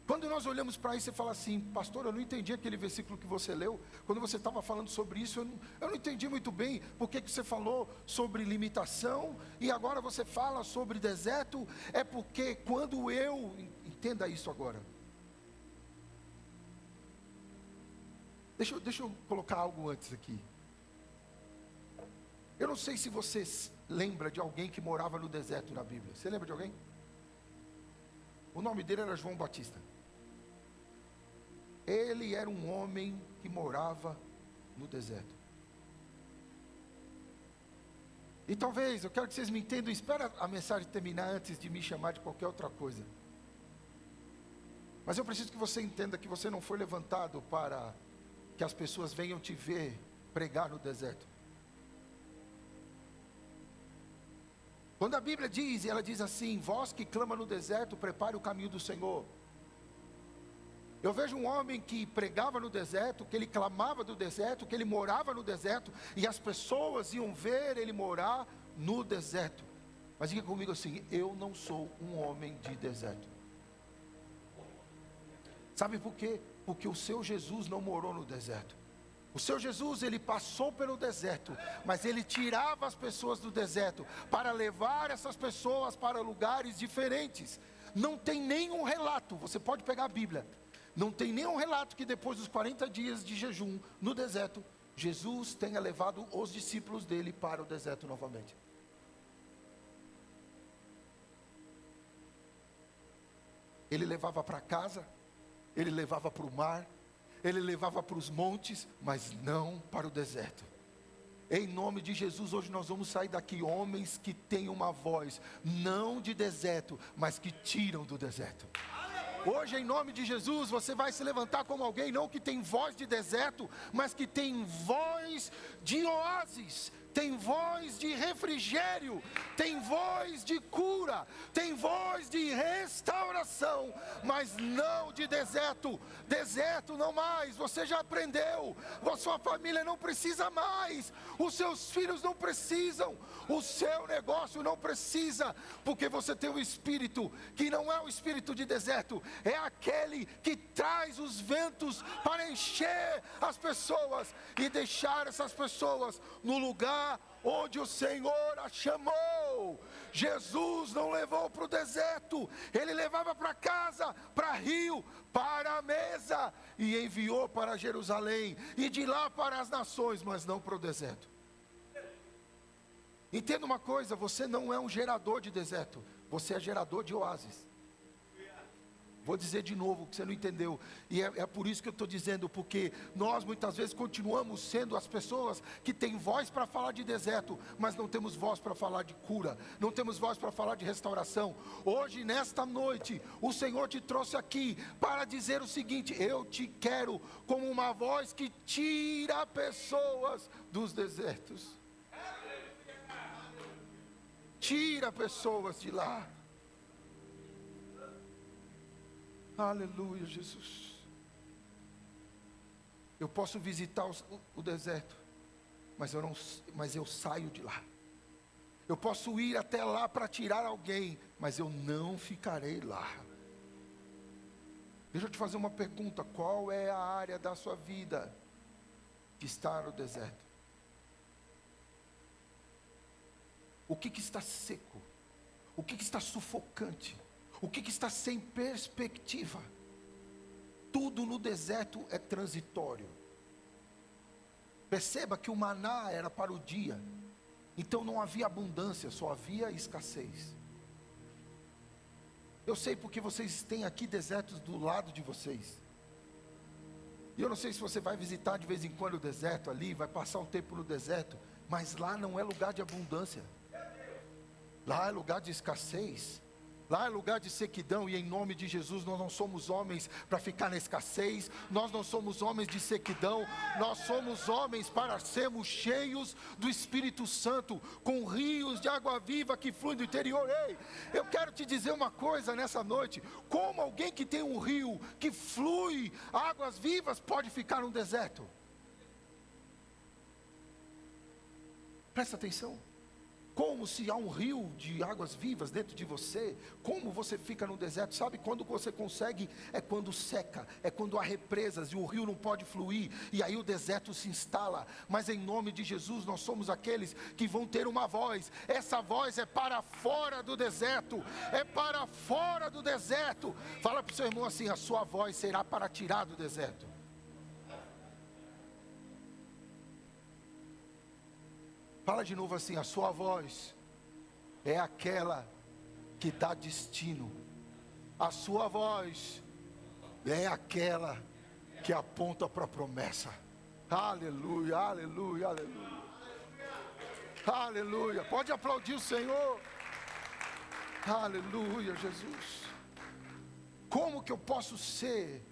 Quando nós olhamos para isso e fala assim: pastor, eu não entendi aquele versículo que você leu. Quando você estava falando sobre isso, eu não entendi muito bem por que você falou sobre limitação e agora você fala sobre deserto. É porque quando entenda isso agora. Deixa eu colocar algo antes aqui. Eu não sei se você lembra de alguém que morava no deserto na Bíblia. Você lembra de alguém? O nome dele era João Batista. Ele era um homem que morava no deserto. E talvez, eu quero que vocês me entendam, espera a mensagem terminar antes de me chamar de qualquer outra coisa. Mas eu preciso que você entenda que você não foi levantado para que as pessoas venham te ver pregar no deserto. Quando a Bíblia diz, ela diz assim: vós que clama no deserto, prepare o caminho do Senhor. Eu vejo um homem que pregava no deserto, que ele clamava do deserto, que ele morava no deserto, e as pessoas iam ver ele morar no deserto. Mas diga comigo assim: eu não sou um homem de deserto. Sabe por quê? Porque o seu Jesus não morou no deserto. O seu Jesus, ele passou pelo deserto, mas ele tirava as pessoas do deserto para levar essas pessoas para lugares diferentes. Não tem nenhum relato, você pode pegar a Bíblia, não tem nenhum relato que depois dos 40 dias de jejum no deserto, Jesus tenha levado os discípulos dele para o deserto novamente. Ele levava para casa, ele levava para o mar, ele levava para os montes, mas não para o deserto. Em nome de Jesus, hoje nós vamos sair daqui homens que têm uma voz, não de deserto, mas que tiram do deserto. Hoje, em nome de Jesus, você vai se levantar como alguém não que tem voz de deserto, mas que tem voz de oásis, tem voz de refrigério, tem voz de cura, tem voz de restauração, mas não de deserto. Deserto não mais, você já aprendeu, a sua família não precisa mais, os seus filhos não precisam, o seu negócio não precisa, porque você tem um espírito que não é o espírito de deserto, é aquele que traz os ventos para encher as pessoas e deixar essas pessoas no lugar onde o Senhor a chamou. Jesus não levou para o deserto, ele levava para casa, para rio, para a mesa, e enviou para Jerusalém, e de lá para as nações, mas não para o deserto. Entenda uma coisa, você não é um gerador de deserto, você é gerador de oásis. Vou dizer de novo que você não entendeu, e é por isso que eu estou dizendo, porque nós muitas vezes continuamos sendo as pessoas que têm voz para falar de deserto, mas não temos voz para falar de cura, não temos voz para falar de restauração. Hoje, nesta noite, o Senhor te trouxe aqui para dizer o seguinte: eu te quero como uma voz que tira pessoas dos desertos, tira pessoas de lá. Aleluia, Jesus. Eu posso visitar o deserto, mas eu saio de lá. Eu posso ir até lá para tirar alguém, mas eu não ficarei lá. Deixa eu te fazer uma pergunta: qual é a área da sua vida que está no deserto? O que está seco? O que está sufocante? O que está sem perspectiva? Tudo no deserto é transitório. Perceba que o maná era para o dia, então não havia abundância, só havia escassez. Eu sei porque vocês têm aqui desertos do lado de vocês. E eu não sei se você vai visitar de vez em quando o deserto ali, vai passar um tempo no deserto, mas lá não é lugar de abundância. Lá é lugar de escassez. Lá é lugar de sequidão, e em nome de Jesus nós não somos homens para ficar na escassez, nós não somos homens de sequidão, nós somos homens para sermos cheios do Espírito Santo, com rios de água viva que fluem do interior. Ei, eu quero te dizer uma coisa nessa noite: como alguém que tem um rio que flui águas vivas pode ficar num deserto? Presta atenção. Como se há um rio de águas vivas dentro de você, como você fica no deserto? Sabe quando você consegue? É quando seca, é quando há represas e o rio não pode fluir, e aí o deserto se instala. Mas em nome de Jesus nós somos aqueles que vão ter uma voz. Essa voz é para fora do deserto, é para fora do deserto. Fala para o seu irmão assim: a sua voz será para tirar do deserto. Fala de novo assim: a sua voz é aquela que dá destino. A sua voz é aquela que aponta para a promessa. Aleluia, aleluia, aleluia. Aleluia. Pode aplaudir o Senhor. Aleluia, Jesus. Como que eu posso ser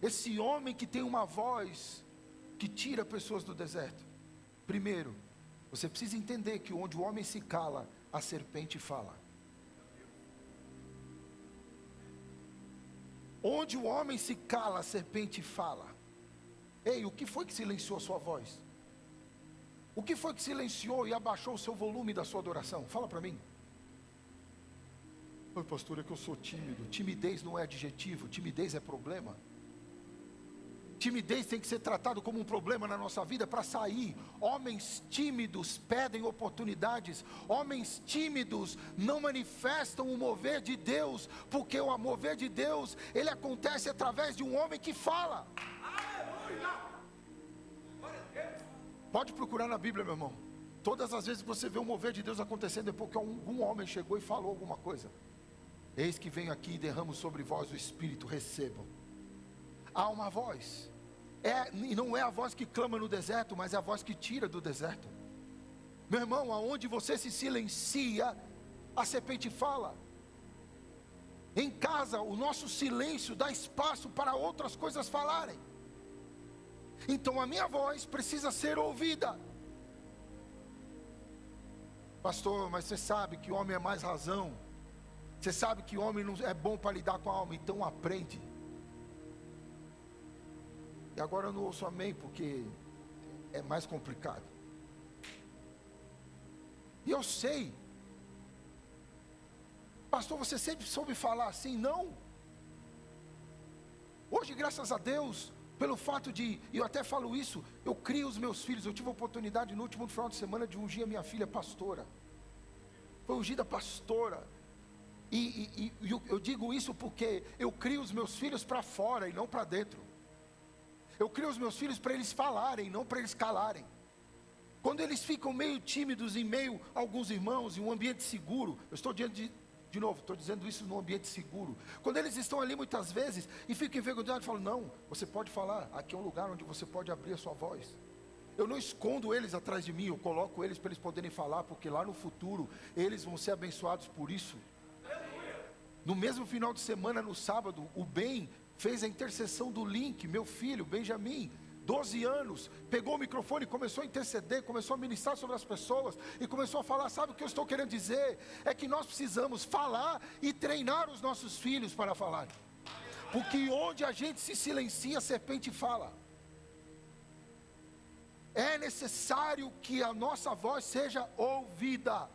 esse homem que tem uma voz que tira pessoas do deserto? Primeiro, você precisa entender que onde o homem se cala, a serpente fala. Onde o homem se cala, a serpente fala. Ei, o que foi que silenciou a sua voz? O que foi que silenciou e abaixou o seu volume da sua adoração? Fala para mim. Oi, pastor, é que eu sou tímido. Timidez não é adjetivo, timidez é problema. Timidez tem que ser tratado como um problema na nossa vida para sair. Homens tímidos pedem oportunidades. Homens tímidos não manifestam o mover de Deus, porque o mover de Deus, ele acontece através de um homem que fala. Pode procurar na Bíblia, meu irmão. Todas as vezes que você vê o mover de Deus acontecendo, é porque algum homem chegou e falou alguma coisa. Eis que venho aqui e derramo sobre vós o Espírito, recebam. Há uma voz. E não é a voz que clama no deserto, mas é a voz que tira do deserto. Meu irmão, aonde você se silencia, a serpente fala. Em casa, o nosso silêncio dá espaço para outras coisas falarem. Então a minha voz precisa ser ouvida. Pastor, mas você sabe que o homem é mais razão. Você sabe que o homem não é bom para lidar com a alma, então aprende. E agora eu não ouço amém, porque é mais complicado. E eu sei. Pastor, você sempre soube falar assim? Não. Hoje, graças a Deus, pelo fato de, e eu até falo isso, eu crio os meus filhos. Eu tive a oportunidade no último final de semana de ungir a minha filha pastora. Foi ungida pastora. E eu digo isso porque eu crio os meus filhos para fora e não para dentro. Eu crio os meus filhos para eles falarem, não para eles calarem. Quando eles ficam meio tímidos em meio a alguns irmãos, em um ambiente seguro, eu estou de novo, estou dizendo isso num ambiente seguro. Quando eles estão ali muitas vezes e ficam envergonhados, eu falo: não, você pode falar, aqui é um lugar onde você pode abrir a sua voz. Eu não escondo eles atrás de mim, eu coloco eles para eles poderem falar, porque lá no futuro eles vão ser abençoados por isso. No mesmo final de semana, no sábado, o Ben fez a intercessão do Link, meu filho, Benjamin, 12 anos, pegou o microfone e começou a interceder, começou a ministrar sobre as pessoas, e começou a falar. Sabe o que eu estou querendo dizer? É que nós precisamos falar e treinar os nossos filhos para falar. Porque onde a gente se silencia, a serpente fala. É necessário que a nossa voz seja ouvida.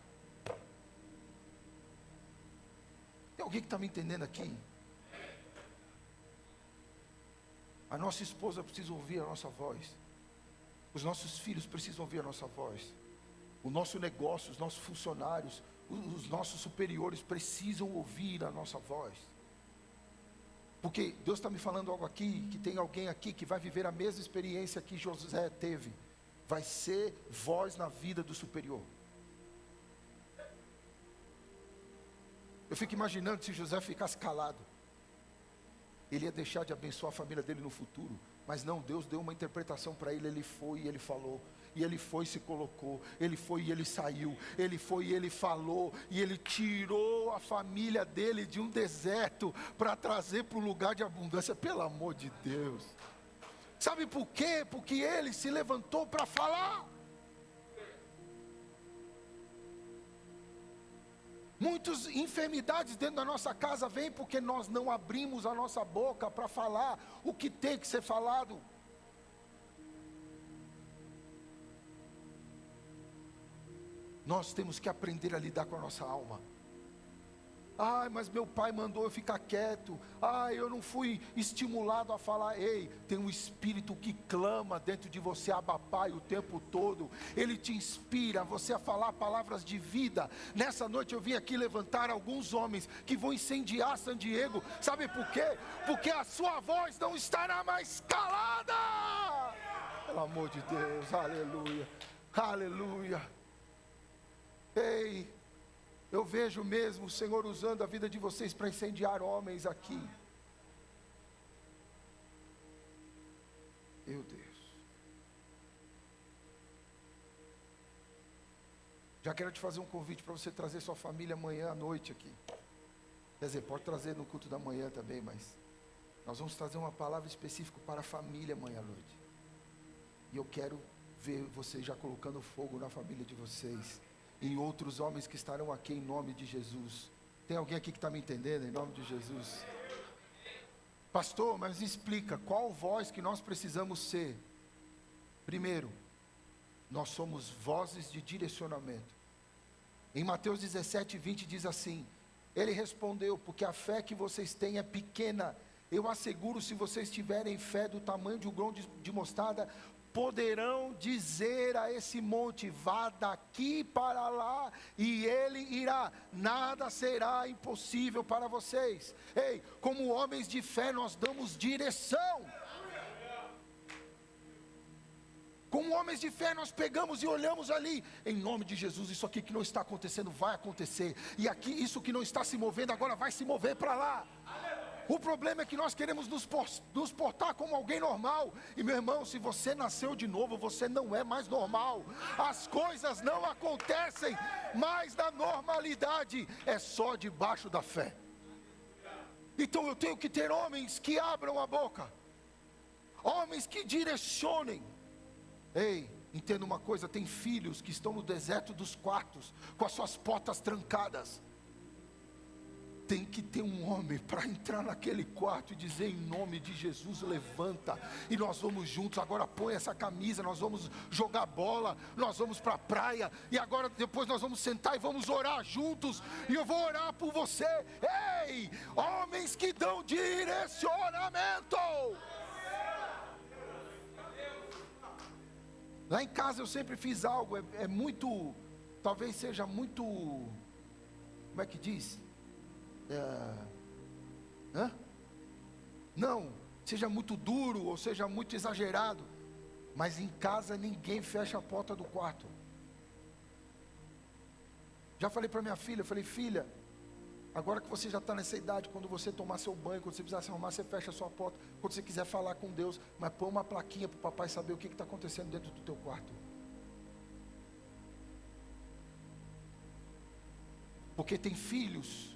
Tem alguém que está me entendendo aqui? A nossa esposa precisa ouvir a nossa voz. Os nossos filhos precisam ouvir a nossa voz. O nosso negócio, os nossos funcionários, os nossos superiores precisam ouvir a nossa voz. Porque Deus está me falando algo aqui, que tem alguém aqui que vai viver a mesma experiência que José teve. Vai ser voz na vida do superior. Eu fico imaginando se José ficasse calado. ele ia deixar de abençoar a família dele no futuro. Mas não, Deus deu uma interpretação para ele. Ele foi e ele falou. E ele foi e se colocou. Ele foi e ele saiu. Ele foi e ele falou. E ele tirou a família dele de um deserto para trazer para um lugar de abundância. Pelo amor de Deus. Sabe por quê? Porque ele se levantou para falar. Muitas enfermidades dentro da nossa casa vêm porque nós não abrimos a nossa boca para falar o que tem que ser falado. Nós temos que aprender a lidar com a nossa alma. Ai, mas meu pai mandou eu ficar quieto. Ai, eu não fui estimulado a falar. Ei, tem um espírito que clama dentro de você, Abba Pai, o tempo todo. Ele te inspira você a falar palavras de vida. Nessa noite eu vim aqui levantar alguns homens que vão incendiar San Diego. Sabe por quê? Porque a sua voz não estará mais calada. Pelo amor de Deus, aleluia, aleluia. Ei, eu vejo mesmo o Senhor usando a vida de vocês para incendiar homens aqui. Meu Deus. Já quero te fazer um convite para você trazer sua família amanhã à noite aqui. Quer dizer, pode trazer no culto da manhã também, mas nós vamos trazer uma palavra específica para a família amanhã à noite. E eu quero ver vocês já colocando fogo na família de vocês. E outros homens que estarão aqui em nome de Jesus. Tem alguém aqui que está me entendendo em nome de Jesus? Pastor, mas me explica, qual voz que nós precisamos ser? Primeiro, nós somos vozes de direcionamento. Em Mateus 17:20 diz assim: ele respondeu, porque a fé que vocês têm é pequena. Eu asseguro, se vocês tiverem fé do tamanho de um grão de mostarda, poderão dizer a esse monte, vá daqui para lá, e ele irá, nada será impossível para vocês. Ei, como homens de fé nós damos direção. Como homens de fé nós pegamos e olhamos ali, em nome de Jesus, isso aqui que não está acontecendo vai acontecer, e aqui isso que não está se movendo agora vai se mover para lá. O problema é que nós queremos nos portar como alguém normal. E meu irmão, se você nasceu de novo, você não é mais normal. As coisas não acontecem mais na normalidade. É só debaixo da fé. Então eu tenho que ter homens que abram a boca. Homens que direcionem. Ei, entenda uma coisa, tem filhos que estão no deserto dos quartos, com as suas portas trancadas. Tem que ter um homem para entrar naquele quarto e dizer, em nome de Jesus, levanta, e nós vamos juntos. Agora põe essa camisa, nós vamos jogar bola, nós vamos para a praia, e agora depois nós vamos sentar e vamos orar juntos, e eu vou orar por você. Ei, homens que dão direcionamento. Lá em casa eu sempre fiz algo, é muito, talvez seja muito, como é que diz? Não, seja muito duro ou seja muito exagerado, mas em casa ninguém fecha a porta do quarto. Já falei para minha filha, filha, agora que você já está nessa idade, quando você tomar seu banho, quando você precisar se arrumar, você fecha a sua porta, quando você quiser falar com Deus, mas põe uma plaquinha para o papai saber o que está acontecendo dentro do teu quarto. Porque tem filhos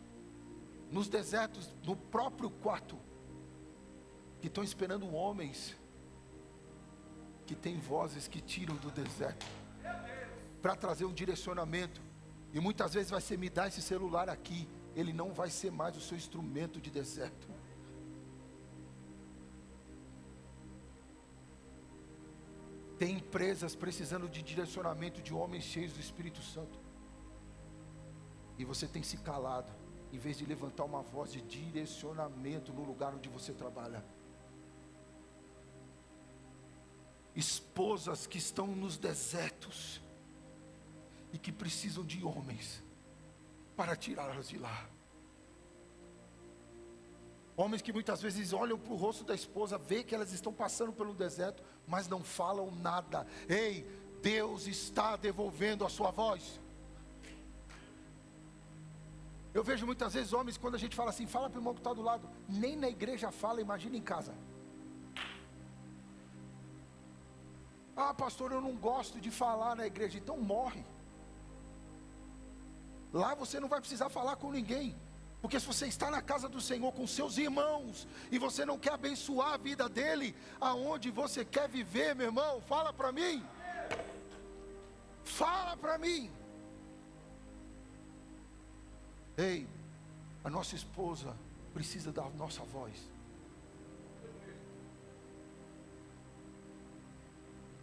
nos desertos, no próprio quarto, que estão esperando homens que têm vozes que tiram do deserto para trazer um direcionamento. E muitas vezes vai ser, me dá esse celular aqui, ele não vai ser mais o seu instrumento de deserto. Tem empresas precisando de direcionamento de homens cheios do Espírito Santo, e você tem se calado, em vez de levantar uma voz de direcionamento no lugar onde você trabalha. Esposas que estão nos desertos e que precisam de homens para tirá-las de lá. Homens que muitas vezes olham para o rosto da esposa, vê que elas estão passando pelo deserto, mas não falam nada. Ei, Deus está devolvendo a sua voz. Eu vejo muitas vezes homens, quando a gente fala assim, fala para o irmão que está do lado, nem na igreja fala, imagina em casa. Ah, pastor, eu não gosto de falar na igreja. Então morre. Lá você não vai precisar falar com ninguém, porque se você está na casa do Senhor com seus irmãos, e você não quer abençoar a vida dele, aonde você quer viver, meu irmão, fala para mim. Fala para mim. Ei, a nossa esposa precisa da nossa voz.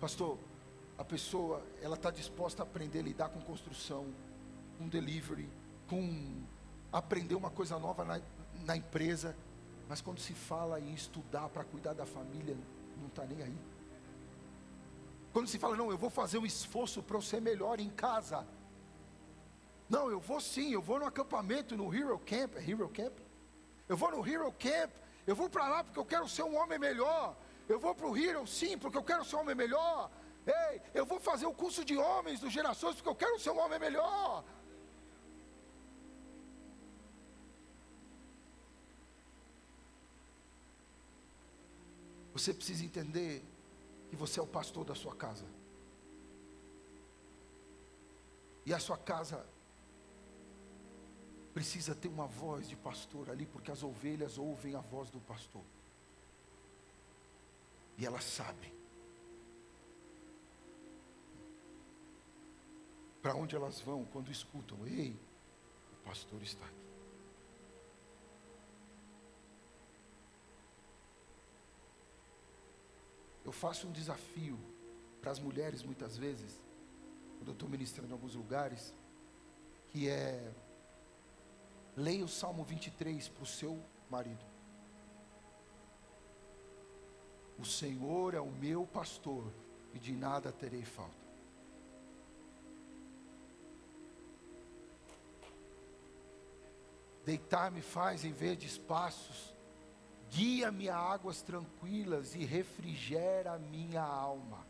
Pastor, a pessoa, ela está disposta a aprender a lidar com construção, com delivery, com aprender uma coisa nova na empresa, mas quando se fala em estudar para cuidar da família, não está nem aí. Quando se fala, não, eu vou fazer um esforço para eu ser melhor em casa. Não, eu vou sim, eu vou no acampamento, no Hero Camp, é Hero Camp? Eu vou no Hero Camp, eu vou para lá porque eu quero ser um homem melhor. Eu vou para o Hero sim, porque eu quero ser um homem melhor. Ei, eu vou fazer o curso de homens do Gerações, porque eu quero ser um homem melhor. Você precisa entender que você é o pastor da sua casa. E a sua casa precisa ter uma voz de pastor ali, porque as ovelhas ouvem a voz do pastor. E elas sabem para onde elas vão quando escutam: ei, o pastor está aqui. Eu faço um desafio para as mulheres muitas vezes, quando eu estou ministrando em alguns lugares, que é: leia o Salmo 23 para o seu marido. O Senhor é o meu pastor e de nada terei falta. Deitar-me faz em verdes passos, guia-me a águas tranquilas e refrigera a minha alma.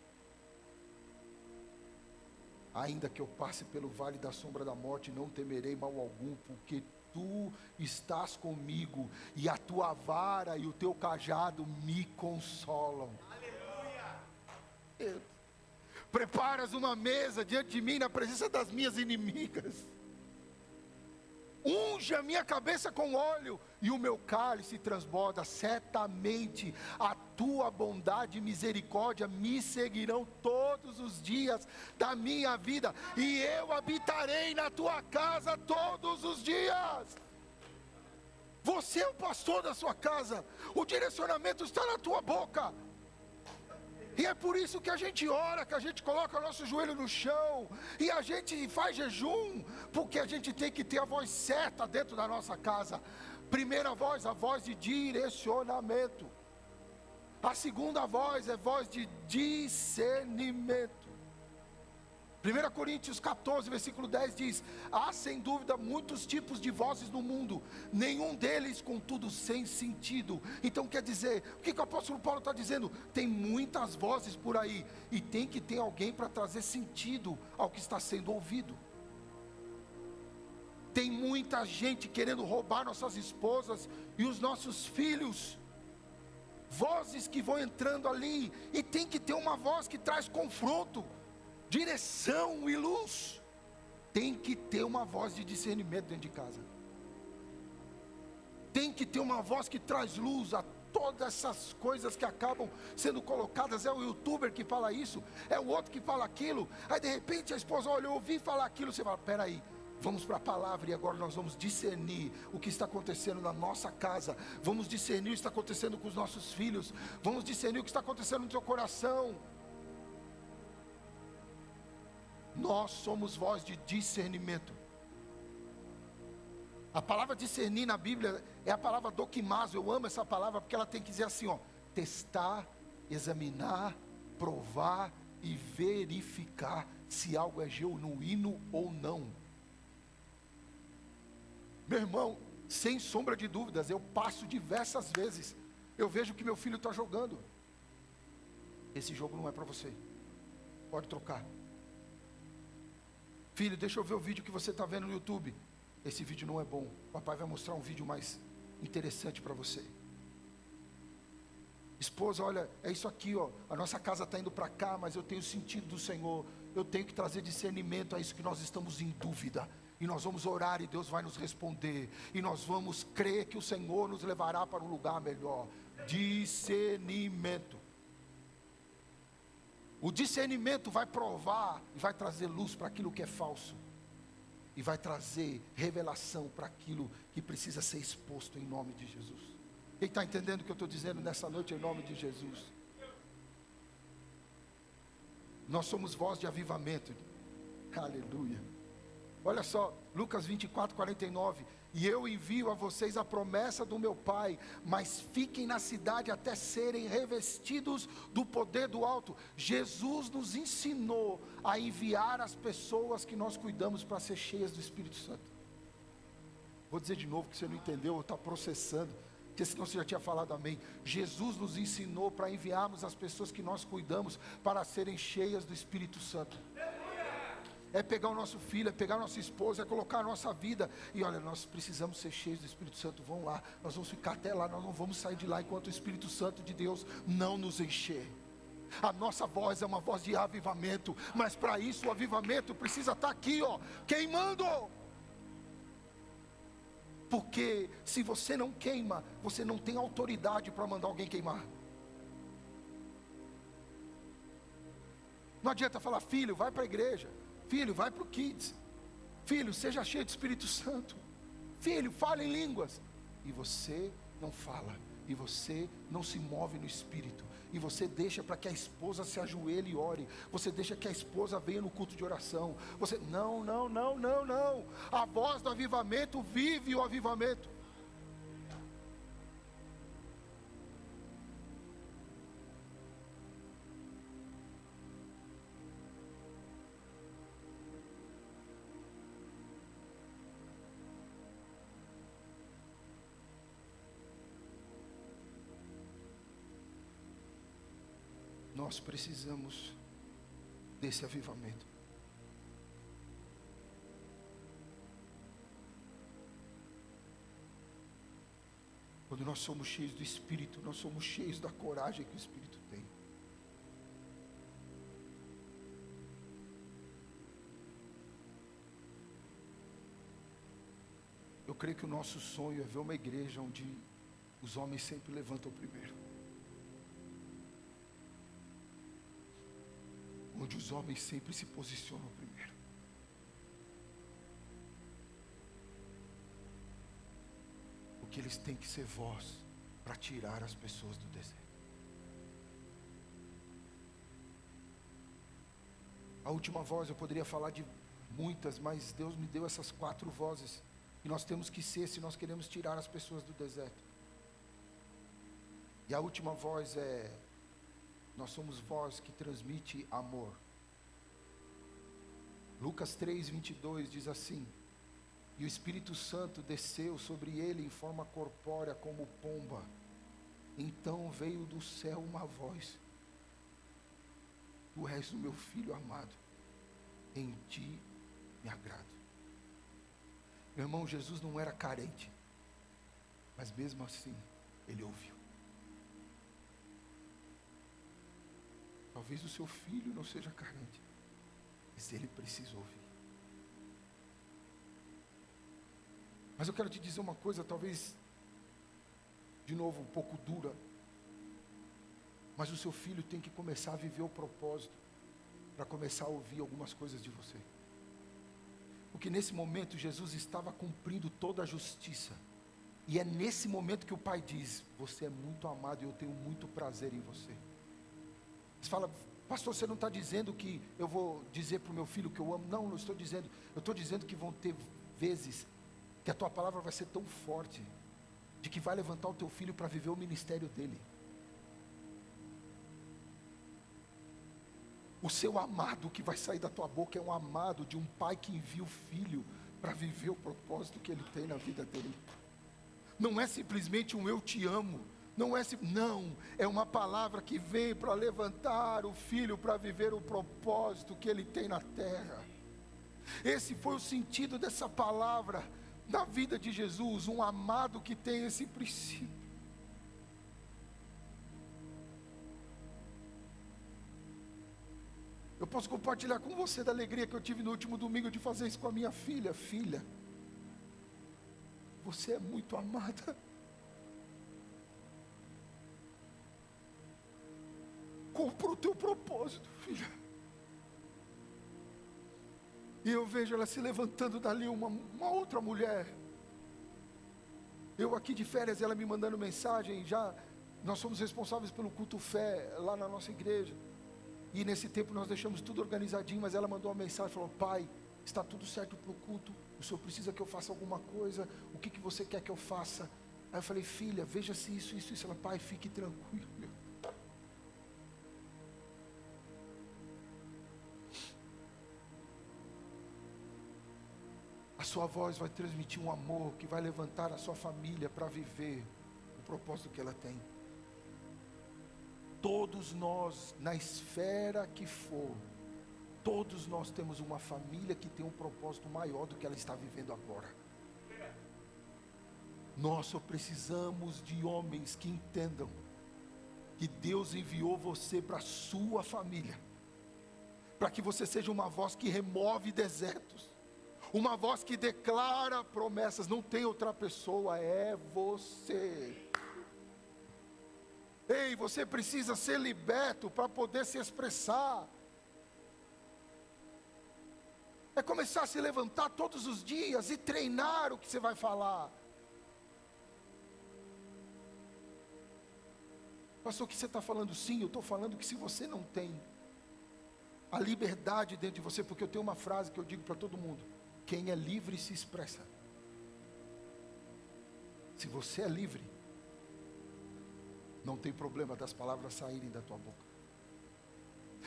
Ainda que eu passe pelo vale da sombra da morte, não temerei mal algum, porque tu estás comigo, e a tua vara e o teu cajado me consolam. Aleluia! Preparas uma mesa diante de mim na presença das minhas inimigas. Unge a minha cabeça com óleo e o meu cálice transborda. Certamente a tua bondade e misericórdia me seguirão todos os dias da minha vida, e eu habitarei na tua casa todos os dias. Você é o pastor da sua casa, o direcionamento está na tua boca. E é por isso que a gente ora, que a gente coloca o nosso joelho no chão, e a gente faz jejum, porque a gente tem que ter a voz certa dentro da nossa casa. Primeira voz, a voz de direcionamento. A segunda voz é voz de discernimento. 1 Coríntios 14, versículo 10 diz: há sem dúvida muitos tipos de vozes no mundo, nenhum deles contudo sem sentido. Então quer dizer, o que o apóstolo Paulo está dizendo? Tem muitas vozes por aí, e tem que ter alguém para trazer sentido ao que está sendo ouvido. Tem muita gente querendo roubar nossas esposas e os nossos filhos. Vozes que vão entrando ali, e tem que ter uma voz que traz confronto, direção e luz. Tem que ter uma voz de discernimento dentro de casa. Tem que ter uma voz que traz luz a todas essas coisas que acabam sendo colocadas. É o youtuber que fala isso, é o outro que fala aquilo. Aí de repente a esposa: olha, eu ouvi falar aquilo. Você fala: peraí, vamos para a palavra, e agora nós vamos discernir o que está acontecendo na nossa casa. Vamos discernir o que está acontecendo com os nossos filhos. Vamos discernir o que está acontecendo no teu coração. Nós somos voz de discernimento. A palavra discernir na Bíblia é a palavra doquimazo. Eu amo essa palavra porque ela tem que dizer assim, ó: testar, examinar, provar e verificar se algo é genuíno ou não. Meu irmão, sem sombra de dúvidas, eu passo diversas vezes, eu vejo que meu filho está jogando. Esse jogo não é para você, pode trocar. Filho, deixa eu ver o vídeo que você está vendo no YouTube. esse vídeo não é bom. Papai vai mostrar um vídeo mais interessante para você. Esposa, olha, é isso aqui, ó. A nossa casa está indo para cá, mas eu tenho sentido do Senhor. Eu tenho que trazer discernimento a isso que nós estamos em dúvida. E nós vamos orar e Deus vai nos responder. E nós vamos crer que o Senhor nos levará para um lugar melhor. Discernimento. O discernimento vai provar e vai trazer luz para aquilo que é falso. E vai trazer revelação para aquilo que precisa ser exposto em nome de Jesus. Quem está entendendo o que eu estou dizendo nessa noite em nome de Jesus? Nós somos voz de avivamento. Aleluia. Olha só, Lucas 24, 49. E eu envio a vocês a promessa do meu Pai, mas fiquem na cidade até serem revestidos do poder do alto. Jesus nos ensinou a enviar as pessoas que nós cuidamos para ser cheias do Espírito Santo. Vou dizer de novo que você não entendeu ou está processando, porque senão você já tinha falado amém. Jesus nos ensinou para enviarmos as pessoas que nós cuidamos para serem cheias do Espírito Santo. É pegar o nosso filho, é pegar a nossa esposa, é colocar a nossa vida. E olha, nós precisamos ser cheios do Espírito Santo. Vão lá, nós vamos ficar até lá. Nós não vamos sair de lá enquanto o Espírito Santo de Deus não nos encher. A nossa voz é uma voz de avivamento. Mas para isso o avivamento precisa estar aqui, ó, queimando. Porque se você não queima, você não tem autoridade para mandar alguém queimar. Não adianta falar, filho, vai para a igreja. Filho, vai para o Kids. Filho, seja cheio de Espírito Santo. Filho, fale em línguas. E você não fala. E você não se move no Espírito. E você deixa para que a esposa se ajoelhe e ore. Você deixa que a esposa venha no culto de oração. Você, não. A voz do avivamento vive o avivamento. Nós precisamos desse avivamento. Quando nós somos cheios do Espírito, nós somos cheios da coragem que o Espírito tem. Eu creio que o nosso sonho é ver uma igreja onde os homens sempre levantam primeiro. Onde os homens sempre se posicionam primeiro. Porque eles têm que ser voz para tirar as pessoas do deserto. A última voz, eu poderia falar de muitas, mas Deus me deu essas 4 vozes que nós temos que ser se nós queremos tirar as pessoas do deserto. E a última voz é: nós somos voz que transmite amor. Lucas 3, 22 diz assim: e o Espírito Santo desceu sobre ele em forma corpórea como pomba. Então veio do céu uma voz: tu és o meu filho amado, em ti me agrado. Meu irmão, Jesus não era carente, mas mesmo assim, ele ouviu. Talvez o seu filho não seja carente, mas ele precisa ouvir. Mas eu quero te dizer uma coisa, talvez, de novo, um pouco dura, mas o seu filho tem que começar a viver o propósito, para começar a ouvir algumas coisas de você. Porque nesse momento Jesus estava cumprindo toda a justiça, e é nesse momento que o pai diz: você é muito amado e eu tenho muito prazer em você. Você fala: pastor, você não está dizendo que eu vou dizer para o meu filho que eu amo? Não, não estou dizendo. Eu estou dizendo que vão ter vezes que a tua palavra vai ser tão forte, de que vai levantar o teu filho para viver o ministério dele. O seu amado que vai sair da tua boca é um amado de um pai que envia o filho para viver o propósito que ele tem na vida dele. Não é simplesmente um eu te amo. Não, é uma palavra que vem para levantar o filho para viver o propósito que ele tem na terra. Esse foi o sentido dessa palavra. na vida de Jesus, um amado que tem esse princípio. Eu posso compartilhar com você da alegria que eu tive no último domingo de fazer isso com a minha filha. Filha, você é muito amada. Cumpra o teu propósito, filha. E eu vejo ela se levantando dali, uma outra mulher. Eu aqui de férias, ela me mandando mensagem, já nós somos responsáveis pelo culto fé lá na nossa igreja. E nesse tempo nós deixamos tudo organizadinho, mas ela mandou uma mensagem, falou: pai, está tudo certo para o culto, o senhor precisa que eu faça alguma coisa, o que você quer que eu faça? Aí eu falei: filha, veja se isso. Ela: pai, fique tranquilo. A sua voz vai transmitir um amor que vai levantar a sua família para viver o propósito que ela tem. Todos nós, na esfera que for, todos nós temos uma família que tem um propósito maior do que ela está vivendo agora. Nós só precisamos de homens que entendam que Deus enviou você para a sua família, para que você seja uma voz que remove desertos, uma voz que declara promessas. Não tem outra pessoa, é você. Ei, você precisa ser liberto para poder se expressar. É começar a se levantar todos os dias e treinar o que você vai falar. Pastor, o que você está falando? Sim, eu estou falando que se você não tem a liberdade dentro de você, porque eu tenho uma frase que eu digo para todo mundo: quem é livre se expressa. Se você é livre, não tem problema das palavras saírem da tua boca.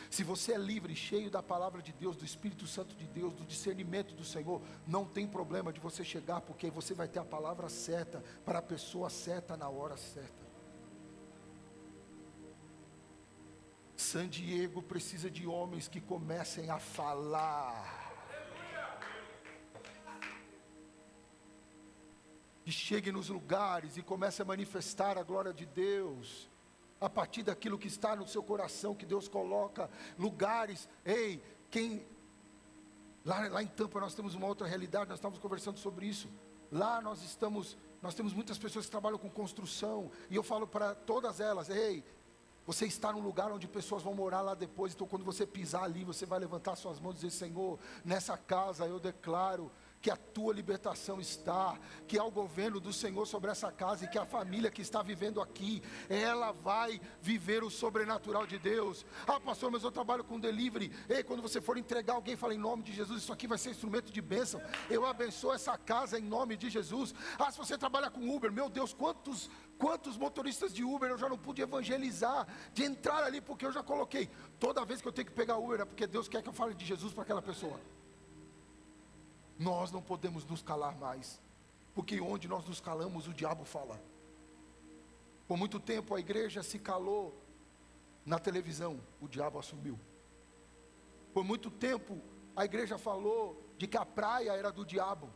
Se você é livre, cheio da palavra de Deus, do Espírito Santo de Deus, do discernimento do Senhor, não tem problema de você chegar, porque você vai ter a palavra certa, para a pessoa certa, na hora certa. San Diego precisa de homens que comecem a falar, que cheguem nos lugares e comecem a manifestar a glória de Deus, a partir daquilo que está no seu coração, que Deus coloca. Lugares, ei, lá em Tampa nós temos uma outra realidade, nós estávamos conversando sobre isso. Lá nós temos muitas pessoas que trabalham com construção, e eu falo para todas elas: ei, você está num lugar onde pessoas vão morar lá depois, então quando você pisar ali, você vai levantar suas mãos e dizer: Senhor, nessa casa eu declaro que a tua libertação está, que há o governo do Senhor sobre essa casa, e que a família que está vivendo aqui, ela vai viver o sobrenatural de Deus. Ah, pastor, mas eu trabalho com delivery. Ei, quando você for entregar alguém, fala: em nome de Jesus, isso aqui vai ser instrumento de bênção, eu abençoo essa casa em nome de Jesus. Ah, se você trabalha com Uber, meu Deus, quantos motoristas de Uber eu já não pude evangelizar, de entrar ali, porque eu já coloquei, toda vez que eu tenho que pegar Uber, é porque Deus quer que eu fale de Jesus para aquela pessoa. Nós não podemos nos calar mais, porque onde nós nos calamos, o diabo fala. Por muito tempo a igreja se calou na televisão, o diabo assumiu. Por muito tempo a igreja falou de que a praia era do diabo,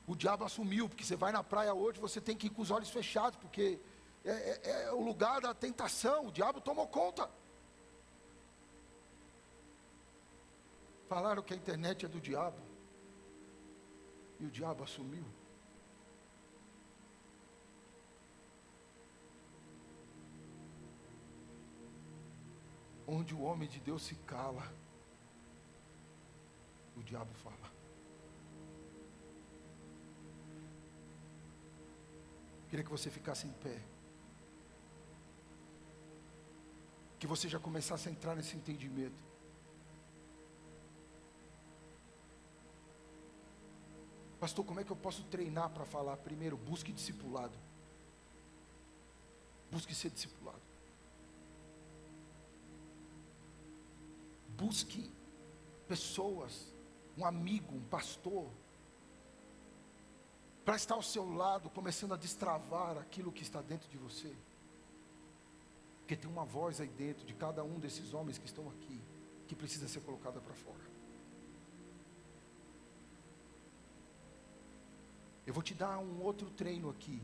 o diabo assumiu, porque você vai na praia hoje, você tem que ir com os olhos fechados, porque é o lugar da tentação, o diabo tomou conta. Falaram que a internet é do diabo, e o diabo assumiu. Onde o homem de Deus se cala, o diabo fala. Queria que você ficasse em pé, que você já começasse a entrar nesse entendimento. Pastor, como é que eu posso treinar para falar? Primeiro, busque discipulado. Busque ser discipulado. Busque pessoas, um amigo, um pastor, para estar ao seu lado, começando a destravar aquilo que está dentro de você. Porque tem uma voz aí dentro de cada um desses homens que estão aqui, que precisa ser colocada para fora. Eu vou te dar um outro treino aqui.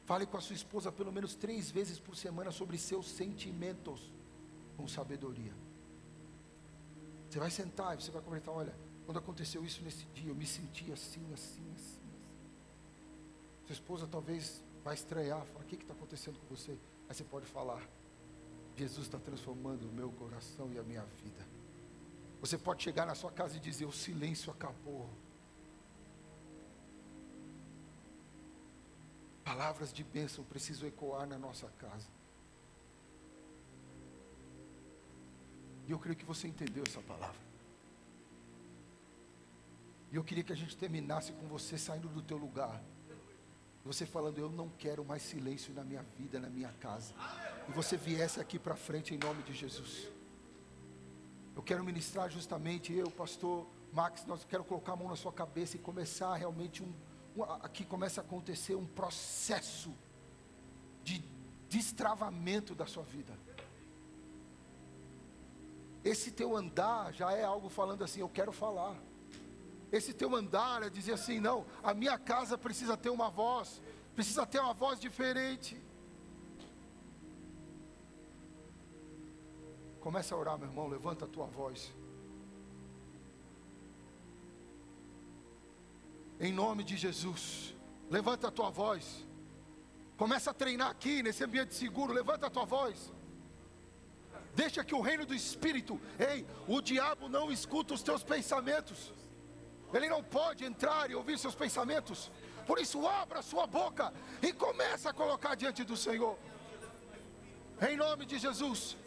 Fale com a sua esposa pelo menos 3 vezes por semana sobre seus sentimentos com sabedoria. Você vai sentar e você vai comentar: olha, quando aconteceu isso nesse dia, eu me senti assim. Sua esposa talvez vai estranhar, falar: o que está acontecendo com você? Aí você pode falar: Jesus está transformando o meu coração e a minha vida. Você pode chegar na sua casa e dizer: o silêncio acabou. Palavras de bênção precisam ecoar na nossa casa. E eu creio que você entendeu essa palavra. E eu queria que a gente terminasse com você saindo do teu lugar. Você falando: eu não quero mais silêncio na minha vida, na minha casa. E você viesse aqui para frente em nome de Jesus. Eu quero ministrar justamente, eu, pastor Max, nós quero colocar a mão na sua cabeça e começar realmente aqui começa a acontecer um processo de destravamento da sua vida. Esse teu andar já é algo falando assim: eu quero falar. Esse teu andar é dizer assim: não, a minha casa precisa ter uma voz diferente. Começa a orar, meu irmão, levanta a tua voz. Em nome de Jesus, levanta a tua voz. Começa a treinar aqui nesse ambiente seguro, levanta a tua voz. Deixa que o reino do Espírito, o diabo não escuta os teus pensamentos. Ele não pode entrar e ouvir seus pensamentos. Por isso, abra a sua boca e começa a colocar diante do Senhor. Em nome de Jesus,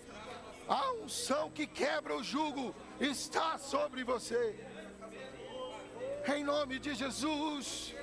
a unção que quebra o jugo está sobre você. Em nome de Jesus.